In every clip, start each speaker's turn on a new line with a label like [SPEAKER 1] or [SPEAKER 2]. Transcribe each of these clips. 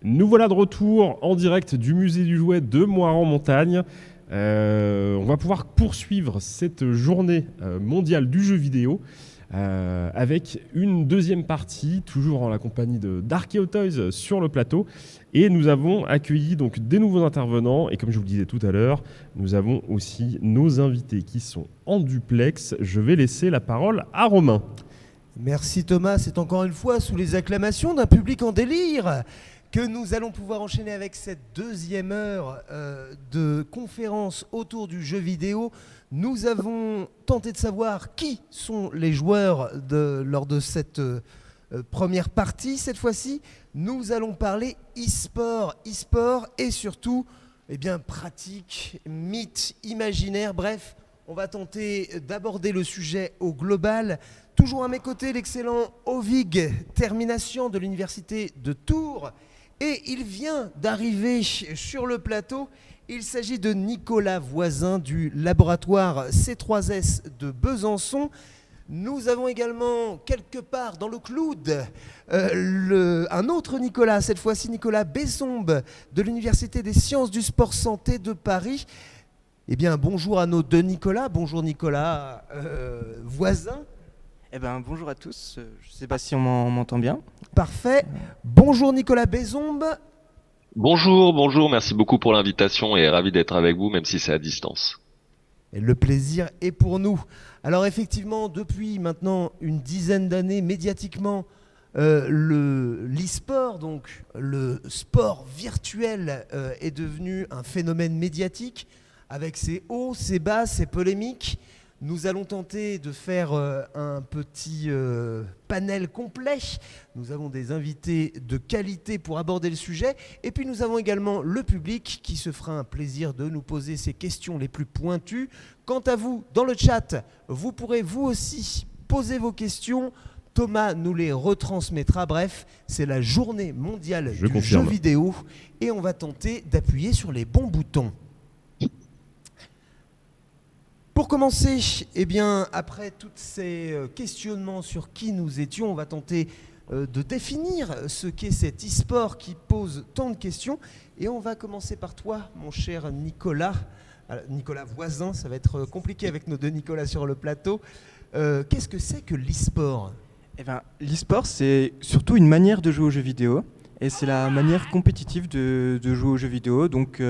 [SPEAKER 1] Nous voilà de retour en direct du musée du jouet de Moirans-Montagne. On va pouvoir poursuivre cette journée mondiale du jeu vidéo avec une deuxième partie, toujours en la compagnie d'Archaeotoys sur le plateau. Et nous avons accueilli donc des nouveaux intervenants. Et comme je vous le disais tout à l'heure, nous avons aussi nos invités qui sont en duplex. Je vais laisser la parole à Romain.
[SPEAKER 2] Merci Thomas, c'est encore une fois sous les acclamations d'un public en délire que nous allons pouvoir enchaîner avec cette deuxième heure de conférence autour du jeu vidéo. Nous avons tenté de savoir qui sont les joueurs lors de cette première partie. Cette fois-ci, nous allons parler e-sport et surtout pratique, mythe, imaginaire, bref. On va tenter d'aborder le sujet au global. Toujours à mes côtés, l'excellent Ovig Termination de l'Université de Tours. Et il vient d'arriver sur le plateau. Il s'agit de Nicolas Voisin du laboratoire C3S de Besançon. Nous avons également quelque part dans le cloud un autre Nicolas, cette fois-ci Nicolas Besombe de l'Université des sciences du sport santé de Paris. Eh bien, bonjour à nos deux Nicolas. Bonjour Nicolas Voisin.
[SPEAKER 3] Bonjour à tous. Je ne sais pas si on m'entend bien.
[SPEAKER 2] Parfait. Bonjour Nicolas Besombe.
[SPEAKER 4] Bonjour. Merci beaucoup pour l'invitation et ravi d'être avec vous, même si c'est à distance.
[SPEAKER 2] Et le plaisir est pour nous. Alors effectivement, depuis maintenant une dizaine d'années, médiatiquement, l'e-sport, donc le sport virtuel, est devenu un phénomène médiatique avec ses hauts, ses bas, ses polémiques. Nous allons tenter de faire un petit panel complet. Nous avons des invités de qualité pour aborder le sujet. Et puis nous avons également le public qui se fera un plaisir de nous poser ses questions les plus pointues. Quant à vous, dans le chat, vous pourrez vous aussi poser vos questions. Thomas nous les retransmettra. Bref, c'est la journée mondiale du jeu vidéo. Et on va tenter d'appuyer sur les bons boutons. Pour commencer, après tous ces questionnements sur qui nous étions, on va tenter de définir ce qu'est cet e-sport qui pose tant de questions. Et on va commencer par toi, mon cher Nicolas. Nicolas Voisin, ça va être compliqué avec nos deux Nicolas sur le plateau. Qu'est-ce que c'est que l'e-sport ?
[SPEAKER 3] L'e-sport, c'est surtout une manière de jouer aux jeux vidéo. Et c'est la manière compétitive de jouer aux jeux vidéo. Donc,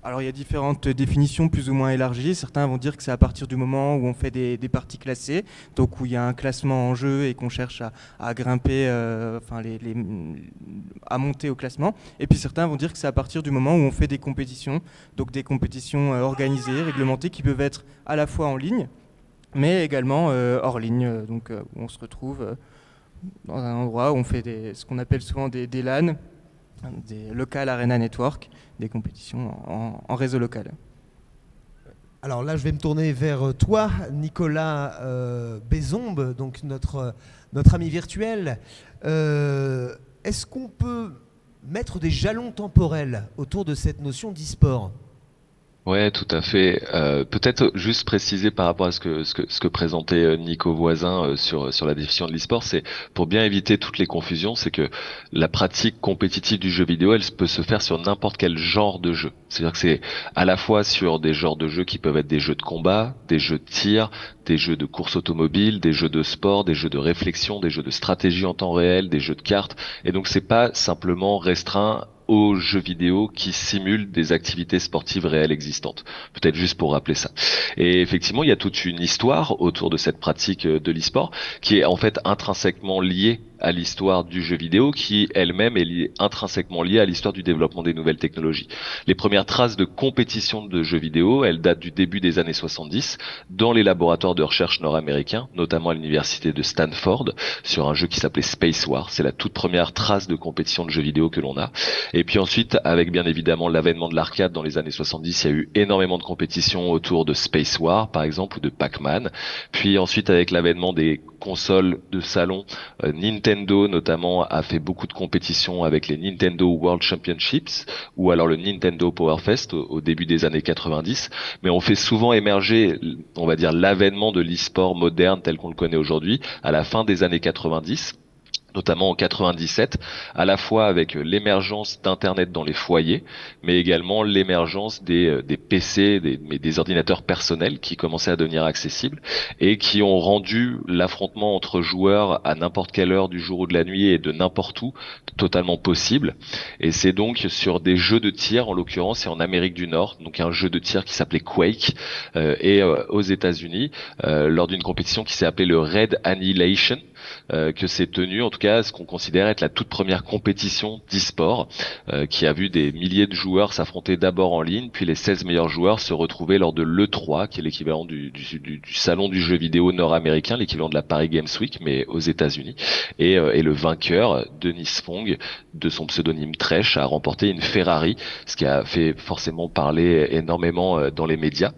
[SPEAKER 3] alors il y a différentes définitions plus ou moins élargies. Certains vont dire que c'est à partir du moment où on fait des parties classées, donc où il y a un classement en jeu et qu'on cherche à grimper, à monter au classement. Et puis certains vont dire que c'est à partir du moment où on fait des compétitions, donc des compétitions organisées, réglementées, qui peuvent être à la fois en ligne, mais également hors ligne, donc où on se retrouve dans un endroit où on fait ce qu'on appelle souvent des LAN, des Local Arena Network, des compétitions en réseau local.
[SPEAKER 2] Alors là, je vais me tourner vers toi, Nicolas Besombe, donc notre ami virtuel. Est-ce qu'on peut mettre des jalons temporels autour de cette notion d'e-sport ?
[SPEAKER 4] Ouais, tout à fait. Peut-être juste préciser par rapport à ce que présentait Nico Voisin sur la définition de l'e-sport, c'est pour bien éviter toutes les confusions, c'est que la pratique compétitive du jeu vidéo, elle peut se faire sur n'importe quel genre de jeu. C'est-à-dire que c'est à la fois sur des genres de jeux qui peuvent être des jeux de combat, des jeux de tir, des jeux de course automobile, des jeux de sport, des jeux de réflexion, des jeux de stratégie en temps réel, des jeux de cartes. Et donc c'est pas simplement restreint aux jeux vidéo qui simulent des activités sportives réelles existantes. Peut-être juste pour rappeler ça. Et effectivement, il y a toute une histoire autour de cette pratique de l'e-sport qui est en fait intrinsèquement liée à l'histoire du jeu vidéo, qui elle-même est intrinsèquement liée à l'histoire du développement des nouvelles technologies. Les premières traces de compétition de jeux vidéo, elles datent du début des années 70 dans les laboratoires de recherche nord-américains, notamment à l'université de Stanford, sur un jeu qui s'appelait Space War. C'est la toute première trace de compétition de jeux vidéo que l'on a. Et puis ensuite, avec bien évidemment l'avènement de l'arcade dans les années 70, il y a eu énormément de compétitions autour de Space War, par exemple, ou de Pac-Man. Puis ensuite, avec l'avènement des consoles de salon, Nintendo notamment a fait beaucoup de compétitions avec les Nintendo World Championships ou alors le Nintendo Power Fest au début des années 90, mais on fait souvent émerger, on va dire, l'avènement de l'e-sport moderne tel qu'on le connaît aujourd'hui à la fin des années 90. notamment en 97, à la fois avec l'émergence d'Internet dans les foyers, mais également l'émergence des PC, mais des ordinateurs personnels qui commençaient à devenir accessibles et qui ont rendu l'affrontement entre joueurs à n'importe quelle heure du jour ou de la nuit et de n'importe où totalement possible. Et c'est donc sur des jeux de tir, en l'occurrence, et en Amérique du Nord, donc un jeu de tir qui s'appelait Quake, aux États-Unis, lors d'une compétition qui s'est appelée le Red Annihilation, que s'est tenu, en tout cas, ce qu'on considère être la toute première compétition d'e-sport, qui a vu des milliers de joueurs s'affronter d'abord en ligne, puis les 16 meilleurs joueurs se retrouver lors de l'E3, qui est l'équivalent du salon du jeu vidéo nord-américain, l'équivalent de la Paris Games Week, mais aux États-Unis. Et le vainqueur, Denis Fong, de son pseudonyme Tresh, a remporté une Ferrari, ce qui a fait forcément parler énormément dans les médias.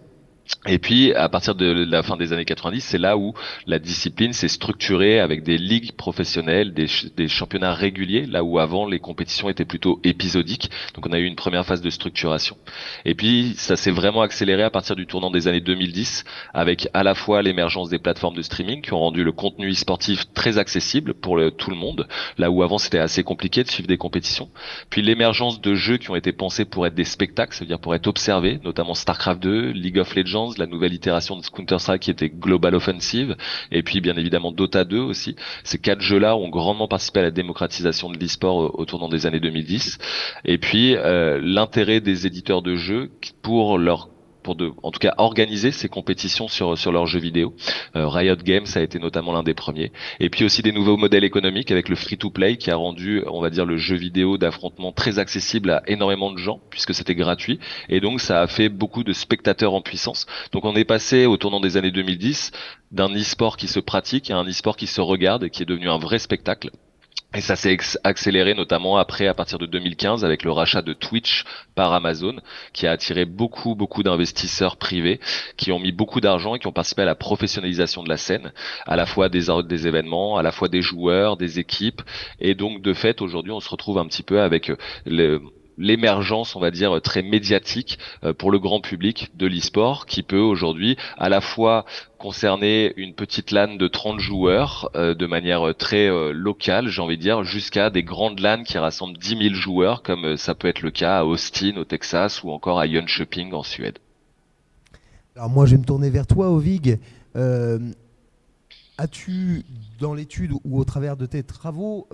[SPEAKER 4] Et puis, à partir de la fin des années 90, c'est là où la discipline s'est structurée avec des ligues professionnelles, des championnats réguliers, là où avant les compétitions étaient plutôt épisodiques. Donc on a eu une première phase de structuration. Et puis, ça s'est vraiment accéléré à partir du tournant des années 2010, avec à la fois l'émergence des plateformes de streaming qui ont rendu le contenu e-sportif très accessible pour tout le monde, là où avant c'était assez compliqué de suivre des compétitions. Puis l'émergence de jeux qui ont été pensés pour être des spectacles, c'est-à-dire pour être observés, notamment StarCraft 2, League of Legends, la nouvelle itération de Counter-Strike qui était Global Offensive, et puis bien évidemment Dota 2 aussi. Ces 4 jeux-là ont grandement participé à la démocratisation de l'e-sport au tournant des années 2010. Et puis l'intérêt des éditeurs de jeux en tout cas organiser ces compétitions sur leurs jeux vidéo. Riot Games a été notamment l'un des premiers. Et puis aussi des nouveaux modèles économiques avec le free-to-play qui a rendu, on va dire, le jeu vidéo d'affrontement très accessible à énormément de gens puisque c'était gratuit. Et donc ça a fait beaucoup de spectateurs en puissance. Donc on est passé au tournant des années 2010 d'un e-sport qui se pratique à un e-sport qui se regarde et qui est devenu un vrai spectacle. Et ça s'est accéléré notamment après, à partir de 2015, avec le rachat de Twitch par Amazon, qui a attiré beaucoup d'investisseurs privés, qui ont mis beaucoup d'argent et qui ont participé à la professionnalisation de la scène, à la fois des événements, à la fois des joueurs, des équipes. Et donc, de fait, aujourd'hui, on se retrouve un petit peu avec l'émergence, on va dire, très médiatique pour le grand public de l'e-sport, qui peut aujourd'hui à la fois concerner une petite LAN de 30 joueurs de manière très locale, j'ai envie de dire, jusqu'à des grandes LAN qui rassemblent 10 000 joueurs, comme ça peut être le cas à Austin, au Texas, ou encore à Jönköping, en Suède.
[SPEAKER 2] Alors moi, je vais me tourner vers toi, Ovig. As-tu, dans l'étude ou au travers de tes travaux,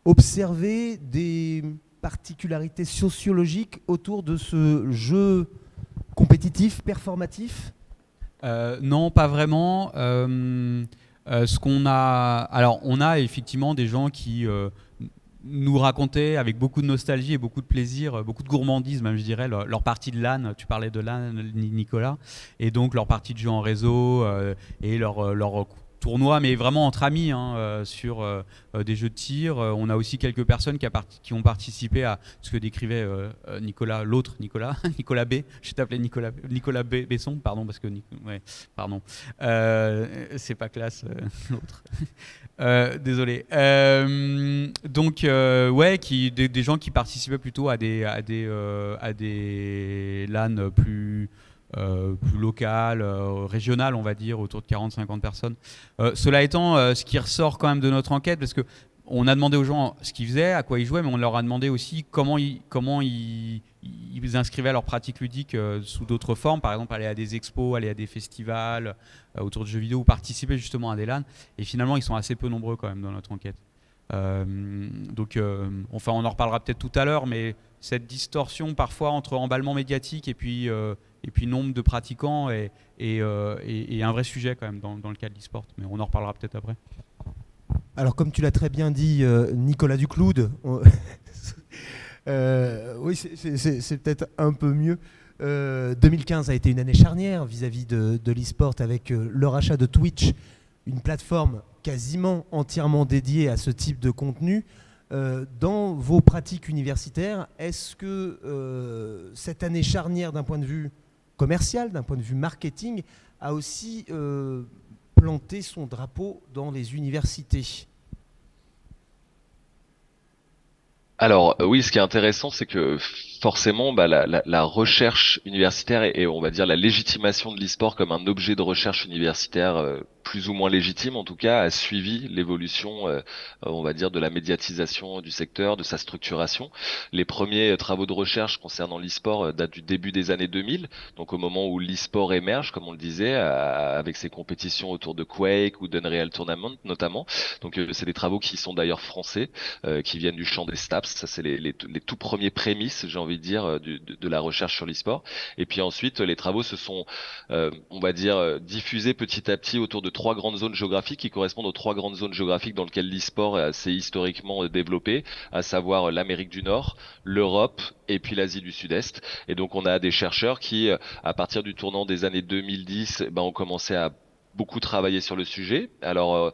[SPEAKER 2] observé des particularités sociologiques autour de ce jeu compétitif, performatif ?
[SPEAKER 5] Non, pas vraiment. Ce qu'on a, alors on a effectivement des gens qui nous racontaient avec beaucoup de nostalgie et beaucoup de plaisir, beaucoup de gourmandise même, je dirais, leur partie de LAN. Tu parlais de LAN, Nicolas, et donc leur partie de jeu en réseau et leur tournoi, mais vraiment entre amis, sur des jeux de tir. On a aussi quelques personnes qui ont participé à ce que décrivait Nicolas, l'autre Nicolas, Nicolas B. Je t'appelais Nicolas Besson, pardon, parce que pardon, c'est pas classe, l'autre. Désolé. Donc ouais, des gens qui participaient plutôt à des LAN plus local, régional, on va dire, autour de 40-50 personnes. Cela étant, ce qui ressort quand même de notre enquête, parce qu'on a demandé aux gens ce qu'ils faisaient, à quoi ils jouaient, mais on leur a demandé aussi comment ils inscrivaient leur pratique ludique sous d'autres formes, par exemple aller à des expos, aller à des festivals autour de jeux vidéo ou participer justement à des LAN. Et finalement, ils sont assez peu nombreux quand même dans notre enquête. Donc, enfin, on en reparlera peut-être tout à l'heure, mais cette distorsion parfois entre emballement médiatique et puis nombre de pratiquants est un vrai sujet quand même dans le cas de l'e-sport, mais on en reparlera peut-être après.
[SPEAKER 2] Alors comme tu l'as très bien dit, Nicolas Ducloude, oui c'est peut-être un peu mieux. 2015 a été une année charnière vis-à-vis de l'e-sport avec le rachat de Twitch, une plateforme quasiment entièrement dédiée à ce type de contenu. Dans vos pratiques universitaires, est-ce que cette année charnière d'un point de vue commercial, d'un point de vue marketing, a aussi planté son drapeau dans les universités ?
[SPEAKER 4] Alors oui, ce qui est intéressant, c'est que forcément, la recherche universitaire et on va dire la légitimation de l'e-sport comme un objet de recherche universitaire plus ou moins légitime en tout cas, a suivi l'évolution, on va dire, de la médiatisation du secteur, de sa structuration. Les premiers travaux de recherche concernant l'e-sport datent du début des années 2000, donc au moment où l'e-sport émerge, comme on le disait, avec ses compétitions autour de Quake ou d'Unreal Tournament notamment. Donc c'est des travaux qui sont d'ailleurs français, qui viennent du champ des STAPS. Ça, c'est les tout premiers prémices, j'ai envie de dire, de la recherche sur l'e-sport. Et puis ensuite, les travaux se sont, on va dire, diffusés petit à petit autour de 3 grandes zones géographiques qui correspondent aux 3 grandes zones géographiques dans lesquelles l'e-sport s'est historiquement développé, à savoir l'Amérique du Nord, l'Europe et puis l'Asie du Sud-Est. Et donc on a des chercheurs qui, à partir du tournant des années 2010, ont commencé à beaucoup travaillé sur le sujet. Alors,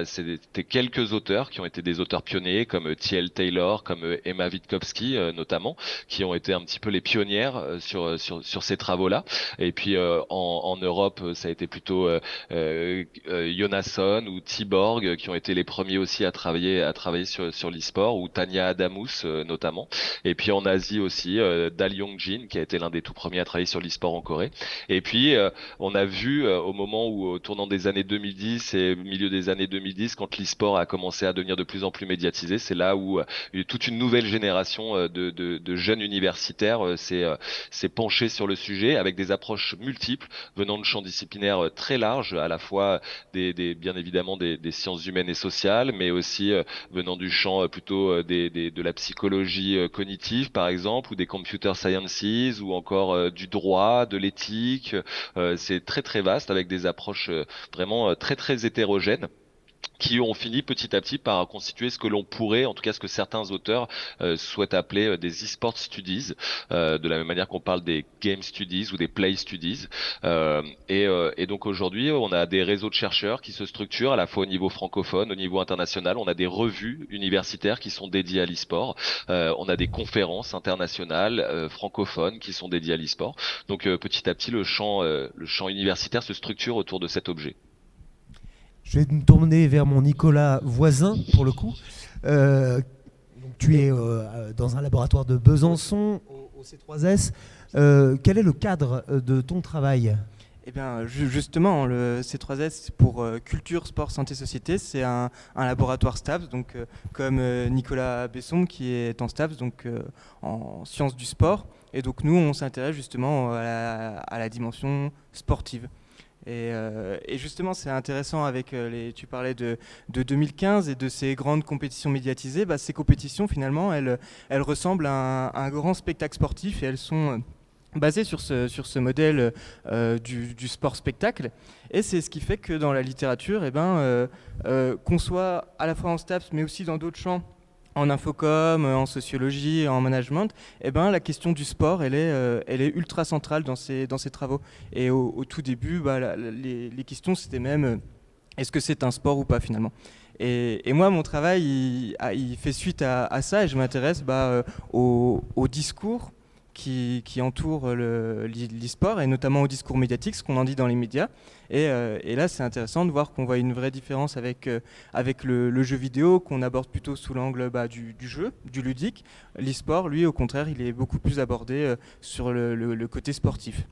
[SPEAKER 4] c'était quelques auteurs qui ont été des auteurs pionniers, comme T.L. Taylor, comme Emma Witkowski notamment, qui ont été un petit peu les pionnières sur ces travaux-là. Et puis en Europe, ça a été plutôt Jonasson ou Tiborg qui ont été les premiers aussi à travailler sur l'e-sport, ou Tanya Adamous notamment. Et puis en Asie aussi, Dal Yongjin, qui a été l'un des tout premiers à travailler sur l'e-sport en Corée. Et puis on a vu au moment où, au tournant des années 2010 et milieu des années 2010, quand l'e-sport a commencé à devenir de plus en plus médiatisé, c'est là où toute une nouvelle génération de jeunes universitaires s'est penchée sur le sujet, avec des approches multiples venant de champs disciplinaires très larges, à la fois bien évidemment des sciences humaines et sociales, mais aussi venant du champ plutôt de la psychologie cognitive par exemple, ou des computer sciences, ou encore du droit, de l'éthique. C'est très très vaste, avec des approches vraiment très très hétérogènes, qui ont fini petit à petit par constituer ce que l'on pourrait, en tout cas ce que certains auteurs souhaitent appeler des e-sport studies, de la même manière qu'on parle des game studies ou des play studies. Et donc aujourd'hui, on a des réseaux de chercheurs qui se structurent à la fois au niveau francophone, au niveau international. On a des revues universitaires qui sont dédiées à l'e-sport. On a des conférences internationales francophones qui sont dédiées à l'e-sport. Donc petit à petit, le champ universitaire se structure autour de cet objet.
[SPEAKER 2] Je vais me tourner vers mon Nicolas voisin, pour le coup. Donc, tu es dans un laboratoire de Besançon, au C3S. Quel est le cadre de ton travail ?
[SPEAKER 3] Eh bien, justement, le C3S pour Culture, Sport, Santé, Société, c'est un laboratoire STAPS, donc comme Nicolas Besson qui est en STAPS, donc en sciences du sport. Et donc nous, on s'intéresse justement à la dimension sportive. Et justement, c'est intéressant avec tu parlais de 2015 et de ces grandes compétitions médiatisées. Ces compétitions, finalement, elles ressemblent à un grand spectacle sportif, et elles sont basées sur ce modèle du sport-spectacle. Et c'est ce qui fait que dans la littérature, qu'on soit à la fois en STAPS, mais aussi dans d'autres champs, en infocom, en sociologie, en management, la question du sport, elle est ultra centrale dans ces travaux. Et au tout début, les questions, c'était même est-ce que c'est un sport ou pas finalement. Et moi, mon travail, il fait suite à ça, et je m'intéresse au discours qui entoure l'e-sport, et notamment au discours médiatique, ce qu'on en dit dans les médias. Et là, c'est intéressant de voir qu'on voit une vraie différence avec le jeu vidéo, qu'on aborde plutôt sous l'angle du jeu, du ludique. L'e-sport, lui, au contraire, il est beaucoup plus abordé sur le côté sportif.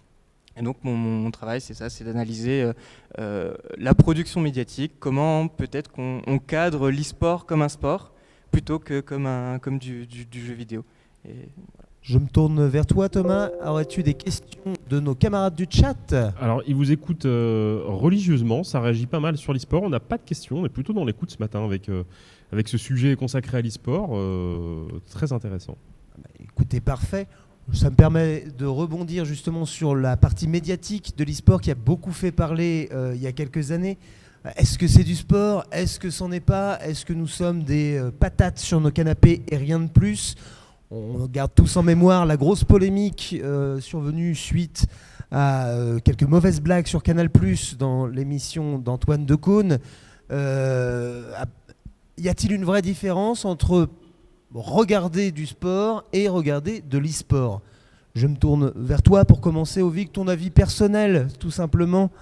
[SPEAKER 3] Et donc mon travail, c'est ça, c'est d'analyser la production médiatique, comment peut-être qu'on cadre l'e-sport comme un sport plutôt que comme du jeu vidéo. Et voilà.
[SPEAKER 2] Je me tourne vers toi, Thomas. Aurais-tu des questions de nos camarades du chat ?
[SPEAKER 1] Alors, ils vous écoutent religieusement, ça réagit pas mal sur l'e-sport. On n'a pas de questions, on est plutôt dans l'écoute ce matin avec ce sujet consacré à l'e-sport. Très intéressant.
[SPEAKER 2] Écoutez, parfait. Ça me permet de rebondir justement sur la partie médiatique de l'e-sport qui a beaucoup fait parler il y a quelques années. Est-ce que c'est du sport ? Est-ce que c'en est pas ? Est-ce que nous sommes des patates sur nos canapés et rien de plus ? On garde tous en mémoire la grosse polémique survenue suite à quelques mauvaises blagues sur Canal+, dans l'émission d'Antoine Decaune. Y a-t-il une vraie différence entre regarder du sport et regarder de l'e-sport ? Je me tourne vers toi pour commencer, Ovic, ton avis personnel, tout simplement.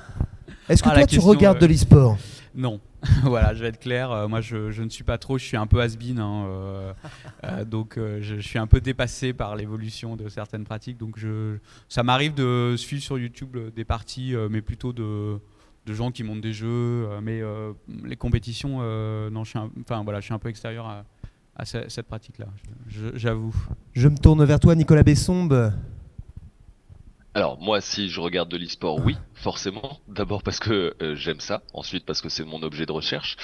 [SPEAKER 2] Est-ce que toi, tu regardes de l'e-sport ?
[SPEAKER 5] Non. Voilà, je vais être clair. Moi, je ne suis pas trop. Je suis un peu has-been, donc je suis un peu dépassé par l'évolution de certaines pratiques. Donc, ça m'arrive de suivre sur YouTube des parties, mais plutôt de de gens qui montent des jeux, mais les compétitions, non, je suis un peu extérieur à cette pratique-là, j'avoue.
[SPEAKER 2] Je me tourne vers toi, Nicolas Bessombe.
[SPEAKER 4] Alors moi, si je regarde de l'e-sport, oui, forcément. D'abord parce que j'aime ça, ensuite parce que c'est mon objet de recherche,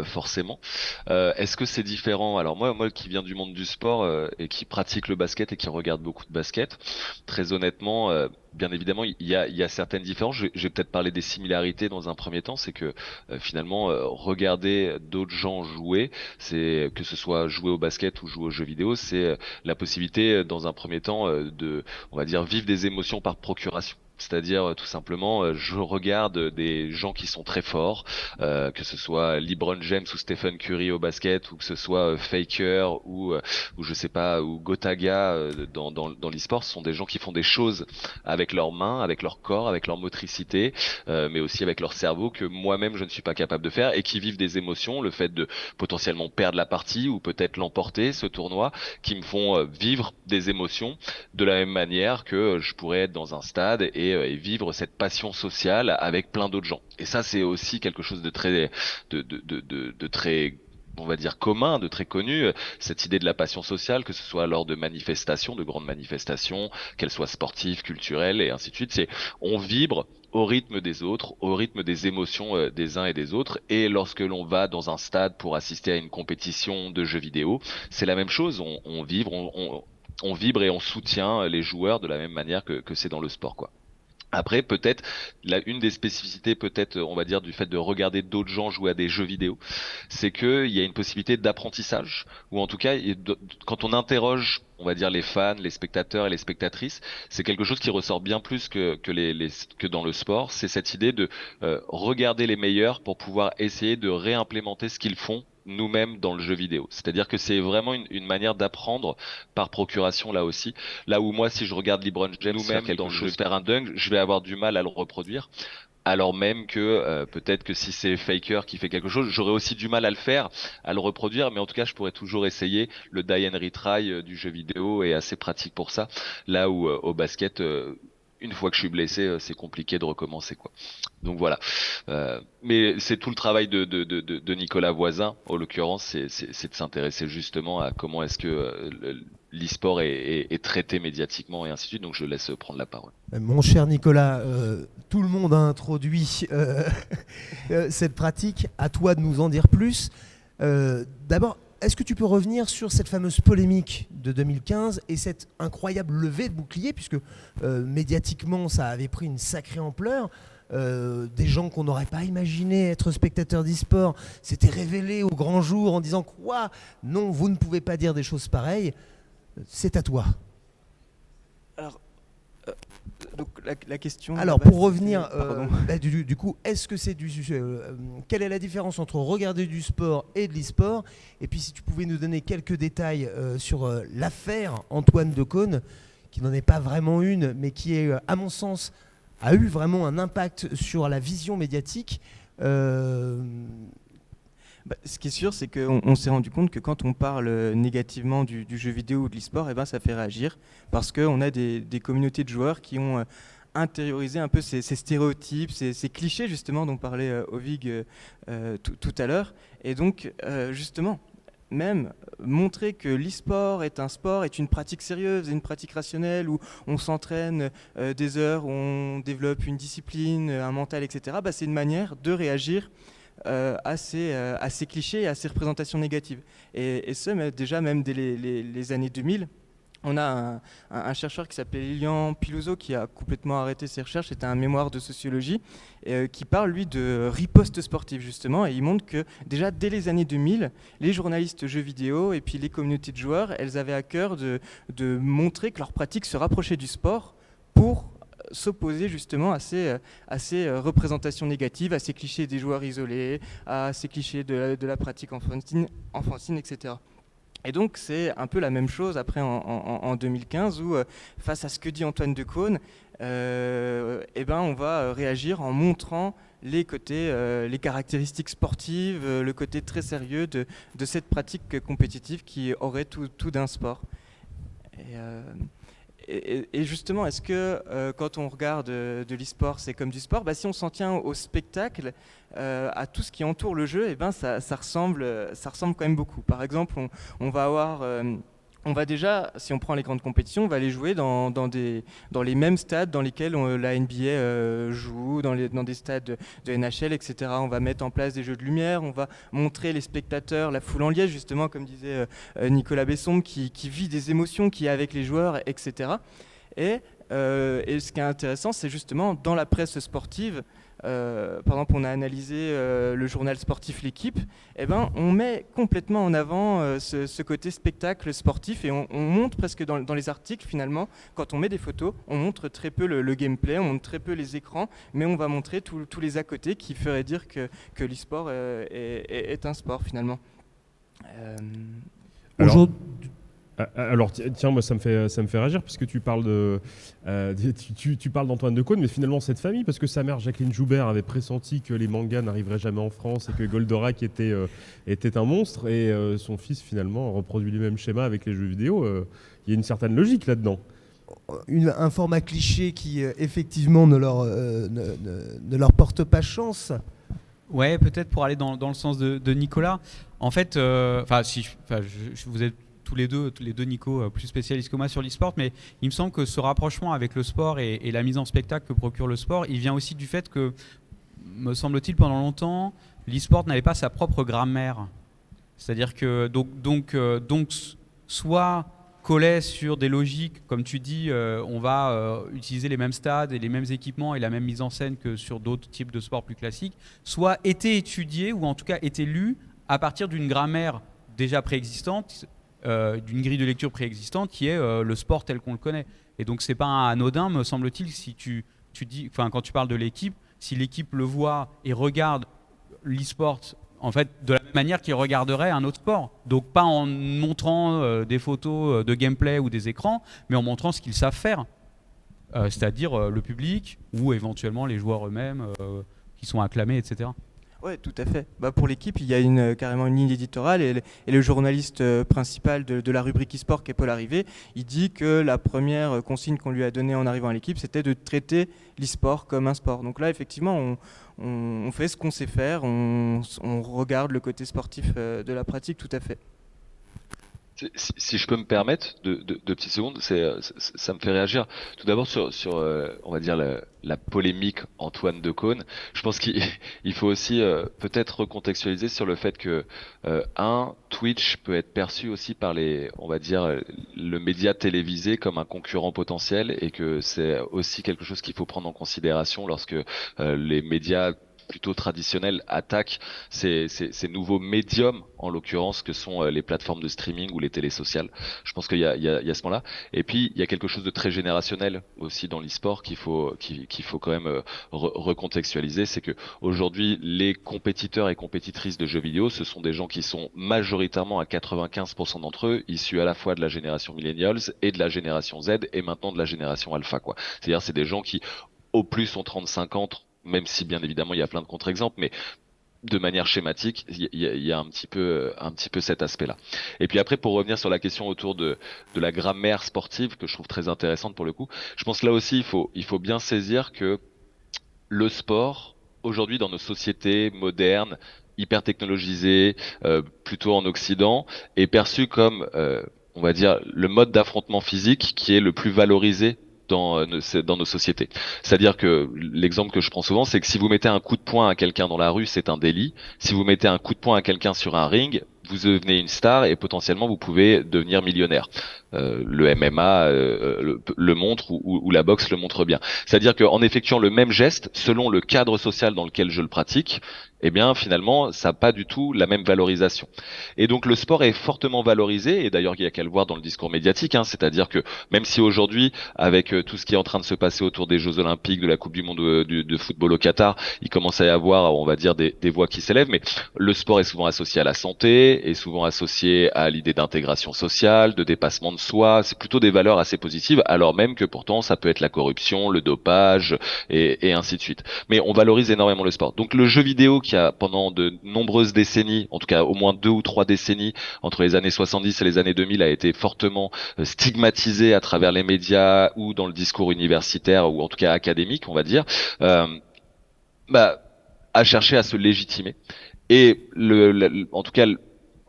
[SPEAKER 4] forcément. Est-ce que c'est différent? Alors moi qui viens du monde du sport et qui pratique le basket et qui regarde beaucoup de basket, très honnêtement, bien évidemment, il y a certaines différences. Je vais peut-être parler des similarités dans un premier temps, c'est que finalement, regarder d'autres gens jouer, c'est que ce soit jouer au basket ou jouer aux jeux vidéo, c'est la possibilité, dans un premier temps, on va dire, vivre des émotions par procuration. C'est-à-dire tout simplement, je regarde des gens qui sont très forts, que ce soit LeBron James ou Stephen Curry au basket, ou que ce soit Faker ou je sais pas, ou Gotaga dans l'e-sport. Ce sont des gens qui font des choses avec leurs mains, avec leur corps, avec leur motricité, mais aussi avec leur cerveau que moi-même je ne suis pas capable de faire, et qui vivent des émotions, le fait de potentiellement perdre la partie ou peut-être l'emporter, ce tournoi, qui me font vivre des émotions de la même manière que je pourrais être dans un stade et vivre cette passion sociale avec plein d'autres gens. Et ça, c'est aussi quelque chose de très, de très, on va dire, commun, de très connu, cette idée de la passion sociale, que ce soit lors de manifestations, de grandes manifestations, qu'elles soient sportives, culturelles et ainsi de suite. C'est, on vibre au rythme des autres, au rythme des émotions des uns et des autres. Et lorsque l'on va dans un stade pour assister à une compétition de jeux vidéo, c'est la même chose. On vibre, on vibre et on soutient les joueurs de la même manière que c'est dans le sport, quoi. Après, peut-être, une des spécificités, peut-être, on va dire, du fait de regarder d'autres gens jouer à des jeux vidéo, c'est qu'il y a une possibilité d'apprentissage, ou en tout cas, quand on interroge, on va dire, les fans, les spectateurs et les spectatrices, c'est quelque chose qui ressort bien plus que dans le sport. C'est cette idée de regarder les meilleurs pour pouvoir essayer de réimplémenter ce qu'ils font nous-mêmes dans le jeu vidéo. C'est-à-dire que c'est vraiment une manière d'apprendre par procuration là aussi. Là où moi, si je regarde LeBron James faire quelque chose, faire un dunk, je vais avoir du mal à le reproduire. Alors même que peut-être que si c'est Faker qui fait quelque chose, j'aurais aussi du mal à le faire, à le reproduire, mais en tout cas je pourrais toujours essayer. Le die and retry du jeu vidéo est assez pratique pour ça. Là où au basket, une fois que je suis blessé, c'est compliqué de recommencer, quoi. Donc voilà. Mais c'est tout le travail de Nicolas Voisin, en l'occurrence, c'est de s'intéresser justement à comment est-ce que l'e-sport est traité médiatiquement et ainsi de suite. Donc je laisse prendre la parole.
[SPEAKER 2] Mon cher Nicolas, tout le monde a introduit cette pratique. À toi de nous en dire plus. D'abord, est-ce que tu peux revenir sur cette fameuse polémique de 2015 et cette incroyable levée de bouclier, puisque médiatiquement ça avait pris une sacrée ampleur, des gens qu'on n'aurait pas imaginé être spectateurs d'e-sport s'étaient révélés au grand jour en disant quoi ? Non, vous ne pouvez pas dire des choses pareilles. C'est à toi.
[SPEAKER 3] Alors, donc la question...
[SPEAKER 2] Alors, pour revenir, du coup, est-ce que c'est quelle est la différence entre regarder du sport et de l'e-sport ? Et puis, si tu pouvais nous donner quelques détails sur l'affaire Antoine Decaune, qui n'en est pas vraiment une, mais qui est, à mon sens, a eu vraiment un impact sur la vision médiatique.
[SPEAKER 3] Ce qui est sûr, c'est qu'on s'est rendu compte que quand on parle négativement du jeu vidéo ou de l'e-sport, ça fait réagir, parce qu'on a des communautés de joueurs qui ont intériorisé un peu ces stéréotypes, ces clichés justement dont parlait Ovig tout à l'heure. Et donc justement, même montrer que l'e-sport est un sport, est une pratique sérieuse, une pratique rationnelle, où on s'entraîne des heures, où on développe une discipline, un mental, etc., c'est une manière de réagir à ces clichés et à ces représentations négatives. Et ce, déjà même dès les années 2000, on a un chercheur qui s'appelait Lilian Piluso qui a complètement arrêté ses recherches. C'était un mémoire de sociologie qui parle, lui, de riposte sportive, justement. Et il montre que déjà dès les années 2000, les journalistes jeux vidéo et puis les communautés de joueurs, elles avaient à cœur de montrer que leur pratique se rapprochait du sport pour s'opposer justement à ces représentations négatives, à ces clichés des joueurs isolés, à ces clichés de la pratique enfantine, etc. Et donc c'est un peu la même chose après en 2015 où face à ce que dit Antoine Decaune, on va réagir en montrant les côtés, les caractéristiques sportives, le côté très sérieux de cette pratique compétitive qui aurait tout d'un sport. Et justement, est-ce que quand on regarde de l'e-sport, c'est comme du sport? Si on s'en tient au spectacle, à tout ce qui entoure le jeu, ça ressemble quand même beaucoup. Par exemple, on va avoir... on va déjà, si on prend les grandes compétitions, on va les jouer dans les mêmes stades dans lesquels la NBA joue, dans des stades de NHL, etc. On va mettre en place des jeux de lumière, on va montrer les spectateurs, la foule en liesse, justement, comme disait Nicolas Besson, qui vit des émotions, qui est avec les joueurs, etc. Et ce qui est intéressant, c'est justement dans la presse sportive, par exemple, on a analysé le journal sportif L'Équipe, on met complètement en avant ce côté spectacle sportif et on montre presque dans les articles, finalement, quand on met des photos, on montre très peu le gameplay, on montre très peu les écrans, mais on va montrer tous les à côté qui feraient dire que l'e-sport est un sport, finalement.
[SPEAKER 1] Alors tiens, moi ça me fait réagir parce que tu parles tu parles d'Antoine Decaune, mais finalement cette famille, parce que sa mère Jacqueline Joubert avait pressenti que les mangas n'arriveraient jamais en France et que Goldorak était un monstre, et son fils finalement reproduit les mêmes schémas avec les jeux vidéo. Il y a une certaine logique là-dedans.
[SPEAKER 2] Un format cliché qui effectivement ne leur porte pas chance.
[SPEAKER 5] Ouais, peut-être pour aller dans le sens de Nicolas. En fait, vous êtes tous les deux Nico, plus spécialistes que moi sur l'e-sport, mais il me semble que ce rapprochement avec le sport et la mise en spectacle que procure le sport, il vient aussi du fait que, me semble-t-il, pendant longtemps, l'e-sport n'avait pas sa propre grammaire. C'est-à-dire que donc soit collait sur des logiques, comme tu dis, on va utiliser les mêmes stades et les mêmes équipements et la même mise en scène que sur d'autres types de sports plus classiques, soit était étudié ou en tout cas était lu à partir d'une grammaire déjà préexistante, d'une grille de lecture préexistante qui est le sport tel qu'on le connaît. Et donc c'est pas anodin, me semble-t-il, si tu dis, quand tu parles de l'équipe, si l'équipe le voit et regarde l'e-sport en fait de la même manière qu'il regarderait un autre sport. Donc pas en montrant des photos de gameplay ou des écrans, mais en montrant ce qu'ils savent faire. C'est-à-dire le public ou éventuellement les joueurs eux-mêmes qui sont acclamés, etc.
[SPEAKER 3] Oui, tout à fait. Pour l'équipe, il y a carrément une ligne éditoriale et le journaliste principal de la rubrique e-sport, qui est Paul Arrivé, il dit que la première consigne qu'on lui a donnée en arrivant à l'équipe, c'était de traiter l'e-sport comme un sport. Donc là, effectivement, on fait ce qu'on sait faire, on regarde le côté sportif de la pratique, tout à fait.
[SPEAKER 4] Si je peux me permettre deux petites secondes, ça me fait réagir. Tout d'abord sur on va dire la polémique Antoine Decaune. Je pense qu'il faut aussi peut-être recontextualiser sur le fait que Twitch peut être perçu aussi par on va dire le média télévisé comme un concurrent potentiel, et que c'est aussi quelque chose qu'il faut prendre en considération lorsque les médias plutôt traditionnels attaquent ces nouveaux médiums, en l'occurrence, que sont les plateformes de streaming ou les télés sociales. Je pense qu'il y a ce moment-là. Et puis, il y a quelque chose de très générationnel aussi dans l'e-sport qu'il faut quand même recontextualiser. C'est que aujourd'hui, les compétiteurs et compétitrices de jeux vidéo, ce sont des gens qui sont majoritairement, à 95% d'entre eux, issus à la fois de la génération millennials et de la génération Z, et maintenant de la génération alpha, quoi. C'est-à-dire, c'est des gens qui, au plus, ont 35 ans, même si bien évidemment il y a plein de contre-exemples, mais de manière schématique, il y a un petit peu cet aspect-là. Et puis après, pour revenir sur la question autour de la grammaire sportive, que je trouve très intéressante pour le coup, je pense que là aussi il faut bien saisir que le sport, aujourd'hui dans nos sociétés modernes, hyper technologisées, plutôt en Occident, est perçu comme, on va dire, le mode d'affrontement physique qui est le plus valorisé dans nos sociétés. C'est-à-dire que l'exemple que je prends souvent, c'est que si vous mettez un coup de poing à quelqu'un dans la rue, c'est un délit. Si vous mettez un coup de poing à quelqu'un sur un ring, vous devenez une star et potentiellement vous pouvez devenir millionnaire. Le MMA le montre, ou la boxe le montre bien. C'est-à-dire qu'en effectuant le même geste, selon le cadre social dans lequel je le pratique, eh bien finalement ça n'a pas du tout la même valorisation. Et donc le sport est fortement valorisé, et d'ailleurs il y a qu'à le voir dans le discours médiatique, c'est-à-dire que même si aujourd'hui, avec tout ce qui est en train de se passer autour des Jeux Olympiques, de la Coupe du Monde de football au Qatar, il commence à y avoir, on va dire, des voix qui s'élèvent, mais le sport est souvent associé à la santé, est souvent associé à l'idée d'intégration sociale, de dépassement de soi. C'est plutôt des valeurs assez positives, alors même que pourtant ça peut être la corruption, le dopage et ainsi de suite. Mais on valorise énormément le sport. Donc le jeu vidéo, qui qui a pendant de nombreuses décennies, en tout cas au moins 2 ou 3 décennies, entre les années 70 et les années 2000, a été fortement stigmatisé à travers les médias ou dans le discours universitaire ou en tout cas académique, on va dire, a cherché à se légitimer. Et en tout cas,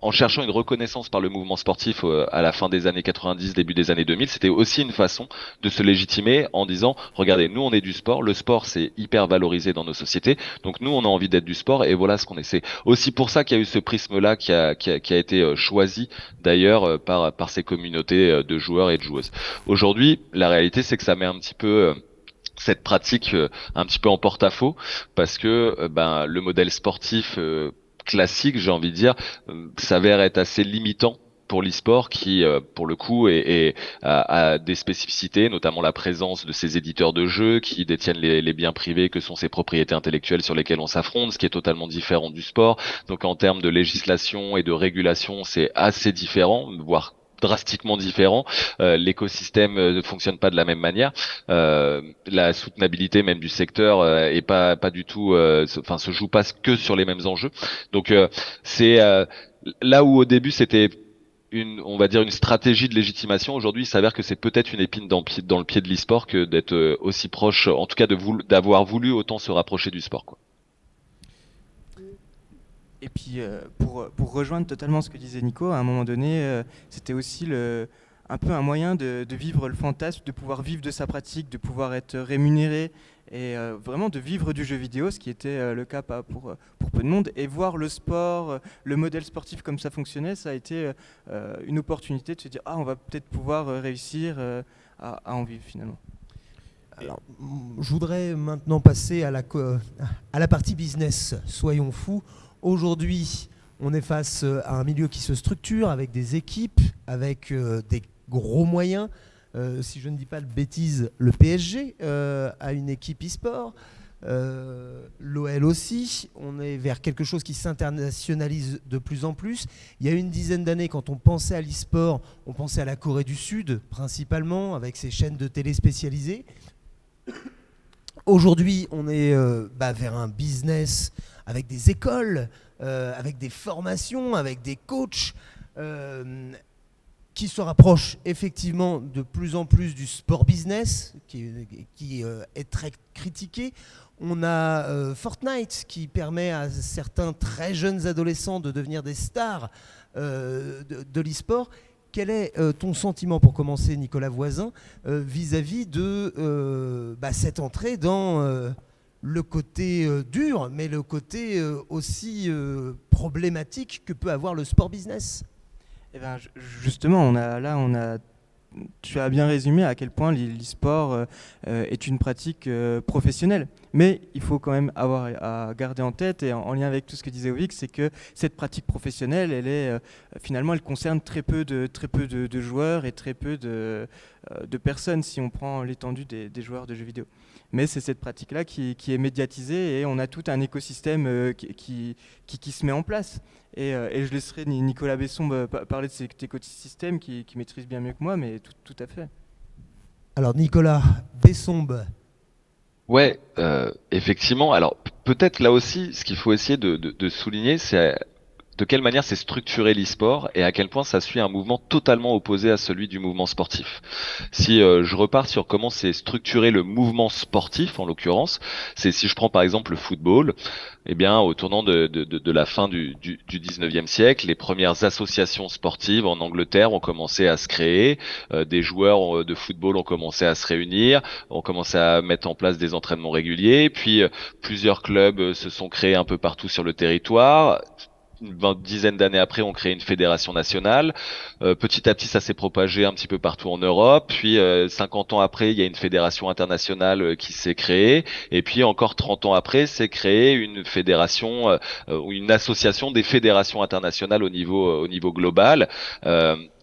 [SPEAKER 4] en cherchant une reconnaissance par le mouvement sportif à la fin des années 90, début des années 2000, c'était aussi une façon de se légitimer en disant, regardez, nous on est du sport, le sport c'est hyper valorisé dans nos sociétés, donc nous on a envie d'être du sport et voilà ce qu'on est. C'est aussi pour ça qu'il y a eu ce prisme-là qui a été choisi d'ailleurs par ces communautés de joueurs et de joueuses. Aujourd'hui, la réalité c'est que ça met un petit peu cette pratique un petit peu en porte-à-faux parce que le modèle sportif classique, j'ai envie de dire, s'avère être assez limitant pour l'e-sport qui, pour le coup, a des spécificités, notamment la présence de ces éditeurs de jeux qui détiennent les biens privés que sont ces propriétés intellectuelles sur lesquelles on s'affronte, ce qui est totalement différent du sport. Donc en termes de législation et de régulation, c'est assez différent, voire drastiquement différent. L'écosystème ne fonctionne pas de la même manière. La soutenabilité même du secteur est pas du tout, se joue pas que sur les mêmes enjeux. Donc c'est là où au début c'était on va dire une stratégie de légitimation. Aujourd'hui, il s'avère que c'est peut-être une épine dans le pied de l'e-sport que d'être aussi proche, en tout cas d'avoir voulu autant se rapprocher du sport, quoi.
[SPEAKER 3] Et puis, pour rejoindre totalement ce que disait Nico, à un moment donné, c'était aussi un peu un moyen de vivre le fantasme, de pouvoir vivre de sa pratique, de pouvoir être rémunéré et vraiment de vivre du jeu vidéo, ce qui était le cas pour peu de monde. Et voir le sport, le modèle sportif comme ça fonctionnait, ça a été une opportunité de se dire « Ah, on va peut-être pouvoir réussir à en vivre finalement ».
[SPEAKER 2] Alors, je voudrais maintenant passer à la partie business. Soyons fous. Aujourd'hui, on est face à un milieu qui se structure avec des équipes, avec des gros moyens. Si je ne dis pas de bêtises, le PSG a une équipe e-sport. L'OL aussi. On est vers quelque chose qui s'internationalise de plus en plus. Il y a une dizaine d'années, quand on pensait à l'e-sport, on pensait à la Corée du Sud, principalement, avec ses chaînes de télé spécialisées. Aujourd'hui, on est vers un business avec des écoles, avec des formations, avec des coachs qui se rapprochent effectivement de plus en plus du sport business, qui est très critiqué. On a Fortnite qui permet à certains très jeunes adolescents de devenir des stars de l'e-sport. Quel est ton sentiment, pour commencer, Nicolas Voisin, vis-à-vis de cette entrée dans le côté dur, mais le côté aussi problématique que peut avoir le sport business?
[SPEAKER 3] Eh ben, justement, tu as bien résumé à quel point l'e-sport est une pratique professionnelle. Mais il faut quand même avoir à garder en tête, et en lien avec tout ce que disait Ovik, c'est que cette pratique professionnelle, finalement, elle concerne très peu de joueurs et très peu de personnes si on prend l'étendue des joueurs de jeux vidéo. Mais c'est cette pratique-là qui est médiatisée et on a tout un écosystème qui se met en place. Et je laisserai Nicolas Besson parler de cet écosystème qui maîtrise bien mieux que moi, mais tout à fait.
[SPEAKER 2] Alors Nicolas Besson.
[SPEAKER 4] Ouais, effectivement. Alors peut-être là aussi, ce qu'il faut essayer de souligner, c'est de quelle manière c'est structuré l'e-sport et à quel point ça suit un mouvement totalement opposé à celui du mouvement sportif. Si je repars sur comment c'est structuré le mouvement sportif, en l'occurrence, c'est si je prends par exemple le football, eh bien au tournant de la fin du 19e siècle, les premières associations sportives en Angleterre ont commencé à se créer, des joueurs de football ont commencé à se réunir, ont commencé à mettre en place des entraînements réguliers, puis plusieurs clubs se sont créés un peu partout sur le territoire. Une dizaine d'années après, on crée une fédération nationale. Petit à petit, ça s'est propagé un petit peu partout en Europe. Puis 50 ans après, il y a une fédération internationale qui s'est créée. Et puis encore 30 ans après, s'est créée une fédération ou une association des fédérations internationales au niveau global.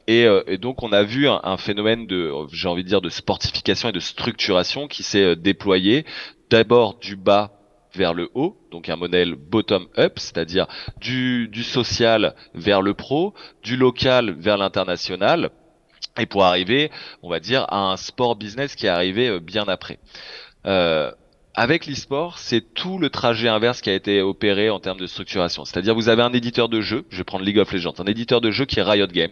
[SPEAKER 4] Et donc on a vu un phénomène j'ai envie de dire, de sportification et de structuration qui s'est déployé d'abord du bas vers le haut, donc un modèle bottom-up, c'est-à-dire du social vers le pro, du local vers l'international, et pour arriver, on va dire, à un sport business qui est arrivé bien après. Avec l'e-sport, c'est tout le trajet inverse qui a été opéré en termes de structuration. C'est-à-dire, vous avez un éditeur de jeu, je vais prendre League of Legends, un éditeur de jeu qui est Riot Games,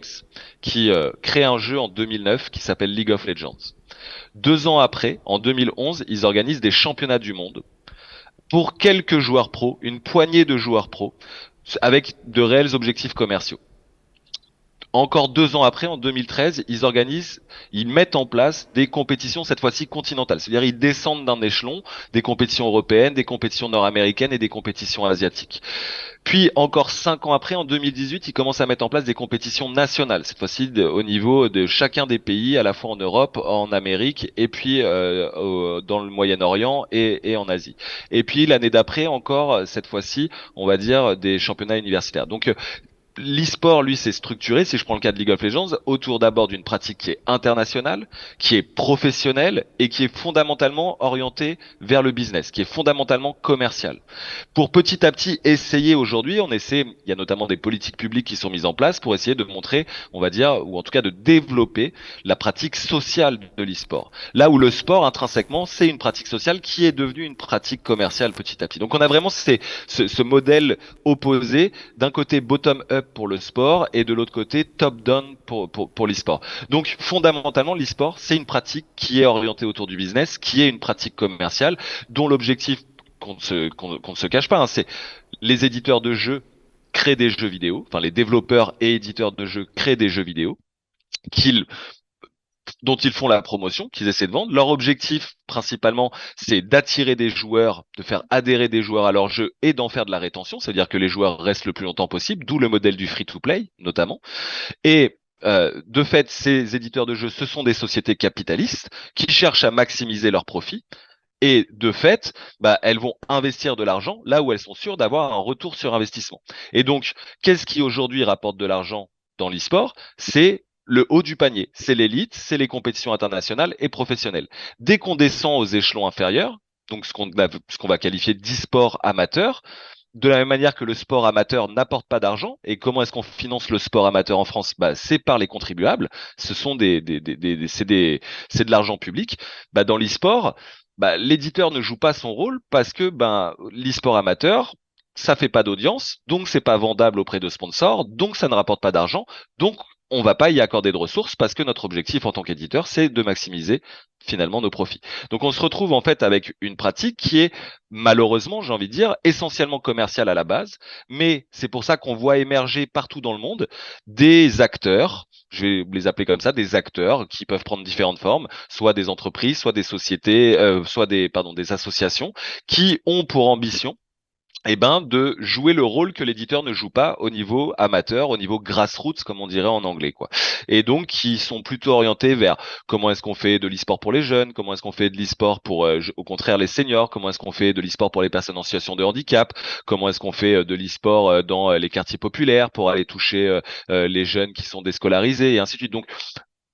[SPEAKER 4] qui crée un jeu en 2009 qui s'appelle League of Legends. 2 ans après, en 2011, ils organisent des championnats du monde pour quelques joueurs pros, une poignée de joueurs pros, avec de réels objectifs commerciaux. Encore 2 ans après, en 2013, ils mettent en place des compétitions, cette fois-ci continentales. C'est-à-dire, ils descendent d'un échelon, des compétitions européennes, des compétitions nord-américaines et des compétitions asiatiques. Puis, encore 5 ans après, en 2018, ils commencent à mettre en place des compétitions nationales. Cette fois-ci, au niveau de chacun des pays, à la fois en Europe, en Amérique, et puis dans le Moyen-Orient et en Asie. Et puis, l'année d'après, encore, cette fois-ci, on va dire, des championnats universitaires. Donc, l'e-sport, lui, s'est structuré, si je prends le cas de League of Legends, autour d'abord d'une pratique qui est internationale, qui est professionnelle et qui est fondamentalement orientée vers le business, qui est fondamentalement commerciale. Pour petit à petit essayer aujourd'hui, il y a notamment des politiques publiques qui sont mises en place pour essayer de montrer, on va dire, ou en tout cas de développer la pratique sociale de l'e-sport. Là où le sport, intrinsèquement, c'est une pratique sociale qui est devenue une pratique commerciale petit à petit. Donc on a vraiment ce modèle opposé, d'un côté bottom-up pour le sport et de l'autre côté top-down pour l'e-sport. Donc fondamentalement, l'e-sport, c'est une pratique qui est orientée autour du business, qui est une pratique commerciale, dont l'objectif, qu'on ne se cache pas, hein, c'est les éditeurs de jeux créent des jeux vidéo, enfin les développeurs et éditeurs de jeux créent des jeux vidéo, dont ils font la promotion, qu'ils essaient de vendre. Leur objectif, principalement, c'est d'attirer des joueurs, de faire adhérer des joueurs à leur jeu et d'en faire de la rétention, c'est-à-dire que les joueurs restent le plus longtemps possible, d'où le modèle du free-to-play, notamment. Et de fait, ces éditeurs de jeux, ce sont des sociétés capitalistes qui cherchent à maximiser leurs profits. Et de fait, elles vont investir de l'argent là où elles sont sûres d'avoir un retour sur investissement. Et donc, qu'est-ce qui aujourd'hui rapporte de l'argent dans l'e-sport? C'est le haut du panier, c'est l'élite, c'est les compétitions internationales et professionnelles. Dès qu'on descend aux échelons inférieurs, donc ce qu'on va qualifier d'e-sport amateur, de la même manière que le sport amateur n'apporte pas d'argent, et comment est-ce qu'on finance le sport amateur en France? C'est par les contribuables, ce sont c'est de l'argent public. Dans l'e-sport, l'éditeur ne joue pas son rôle parce que l'e-sport amateur, ça fait pas d'audience, donc c'est pas vendable auprès de sponsors, donc ça ne rapporte pas d'argent, donc on va pas y accorder de ressources parce que notre objectif en tant qu'éditeur, c'est de maximiser finalement nos profits. Donc on se retrouve en fait avec une pratique qui est malheureusement, j'ai envie de dire, essentiellement commerciale à la base, mais c'est pour ça qu'on voit émerger partout dans le monde des acteurs, je vais les appeler comme ça, des acteurs qui peuvent prendre différentes formes, soit des entreprises, soit des sociétés, soit des associations qui ont pour ambition de jouer le rôle que l'éditeur ne joue pas au niveau amateur, au niveau grassroots, comme on dirait en anglais, quoi. Et donc, qui sont plutôt orientés vers comment est-ce qu'on fait de l'e-sport pour les jeunes, comment est-ce qu'on fait de l'e-sport pour, au contraire, les seniors, comment est-ce qu'on fait de l'e-sport pour les personnes en situation de handicap, comment est-ce qu'on fait de l'e-sport dans les quartiers populaires pour aller toucher les jeunes qui sont déscolarisés et ainsi de suite. Donc,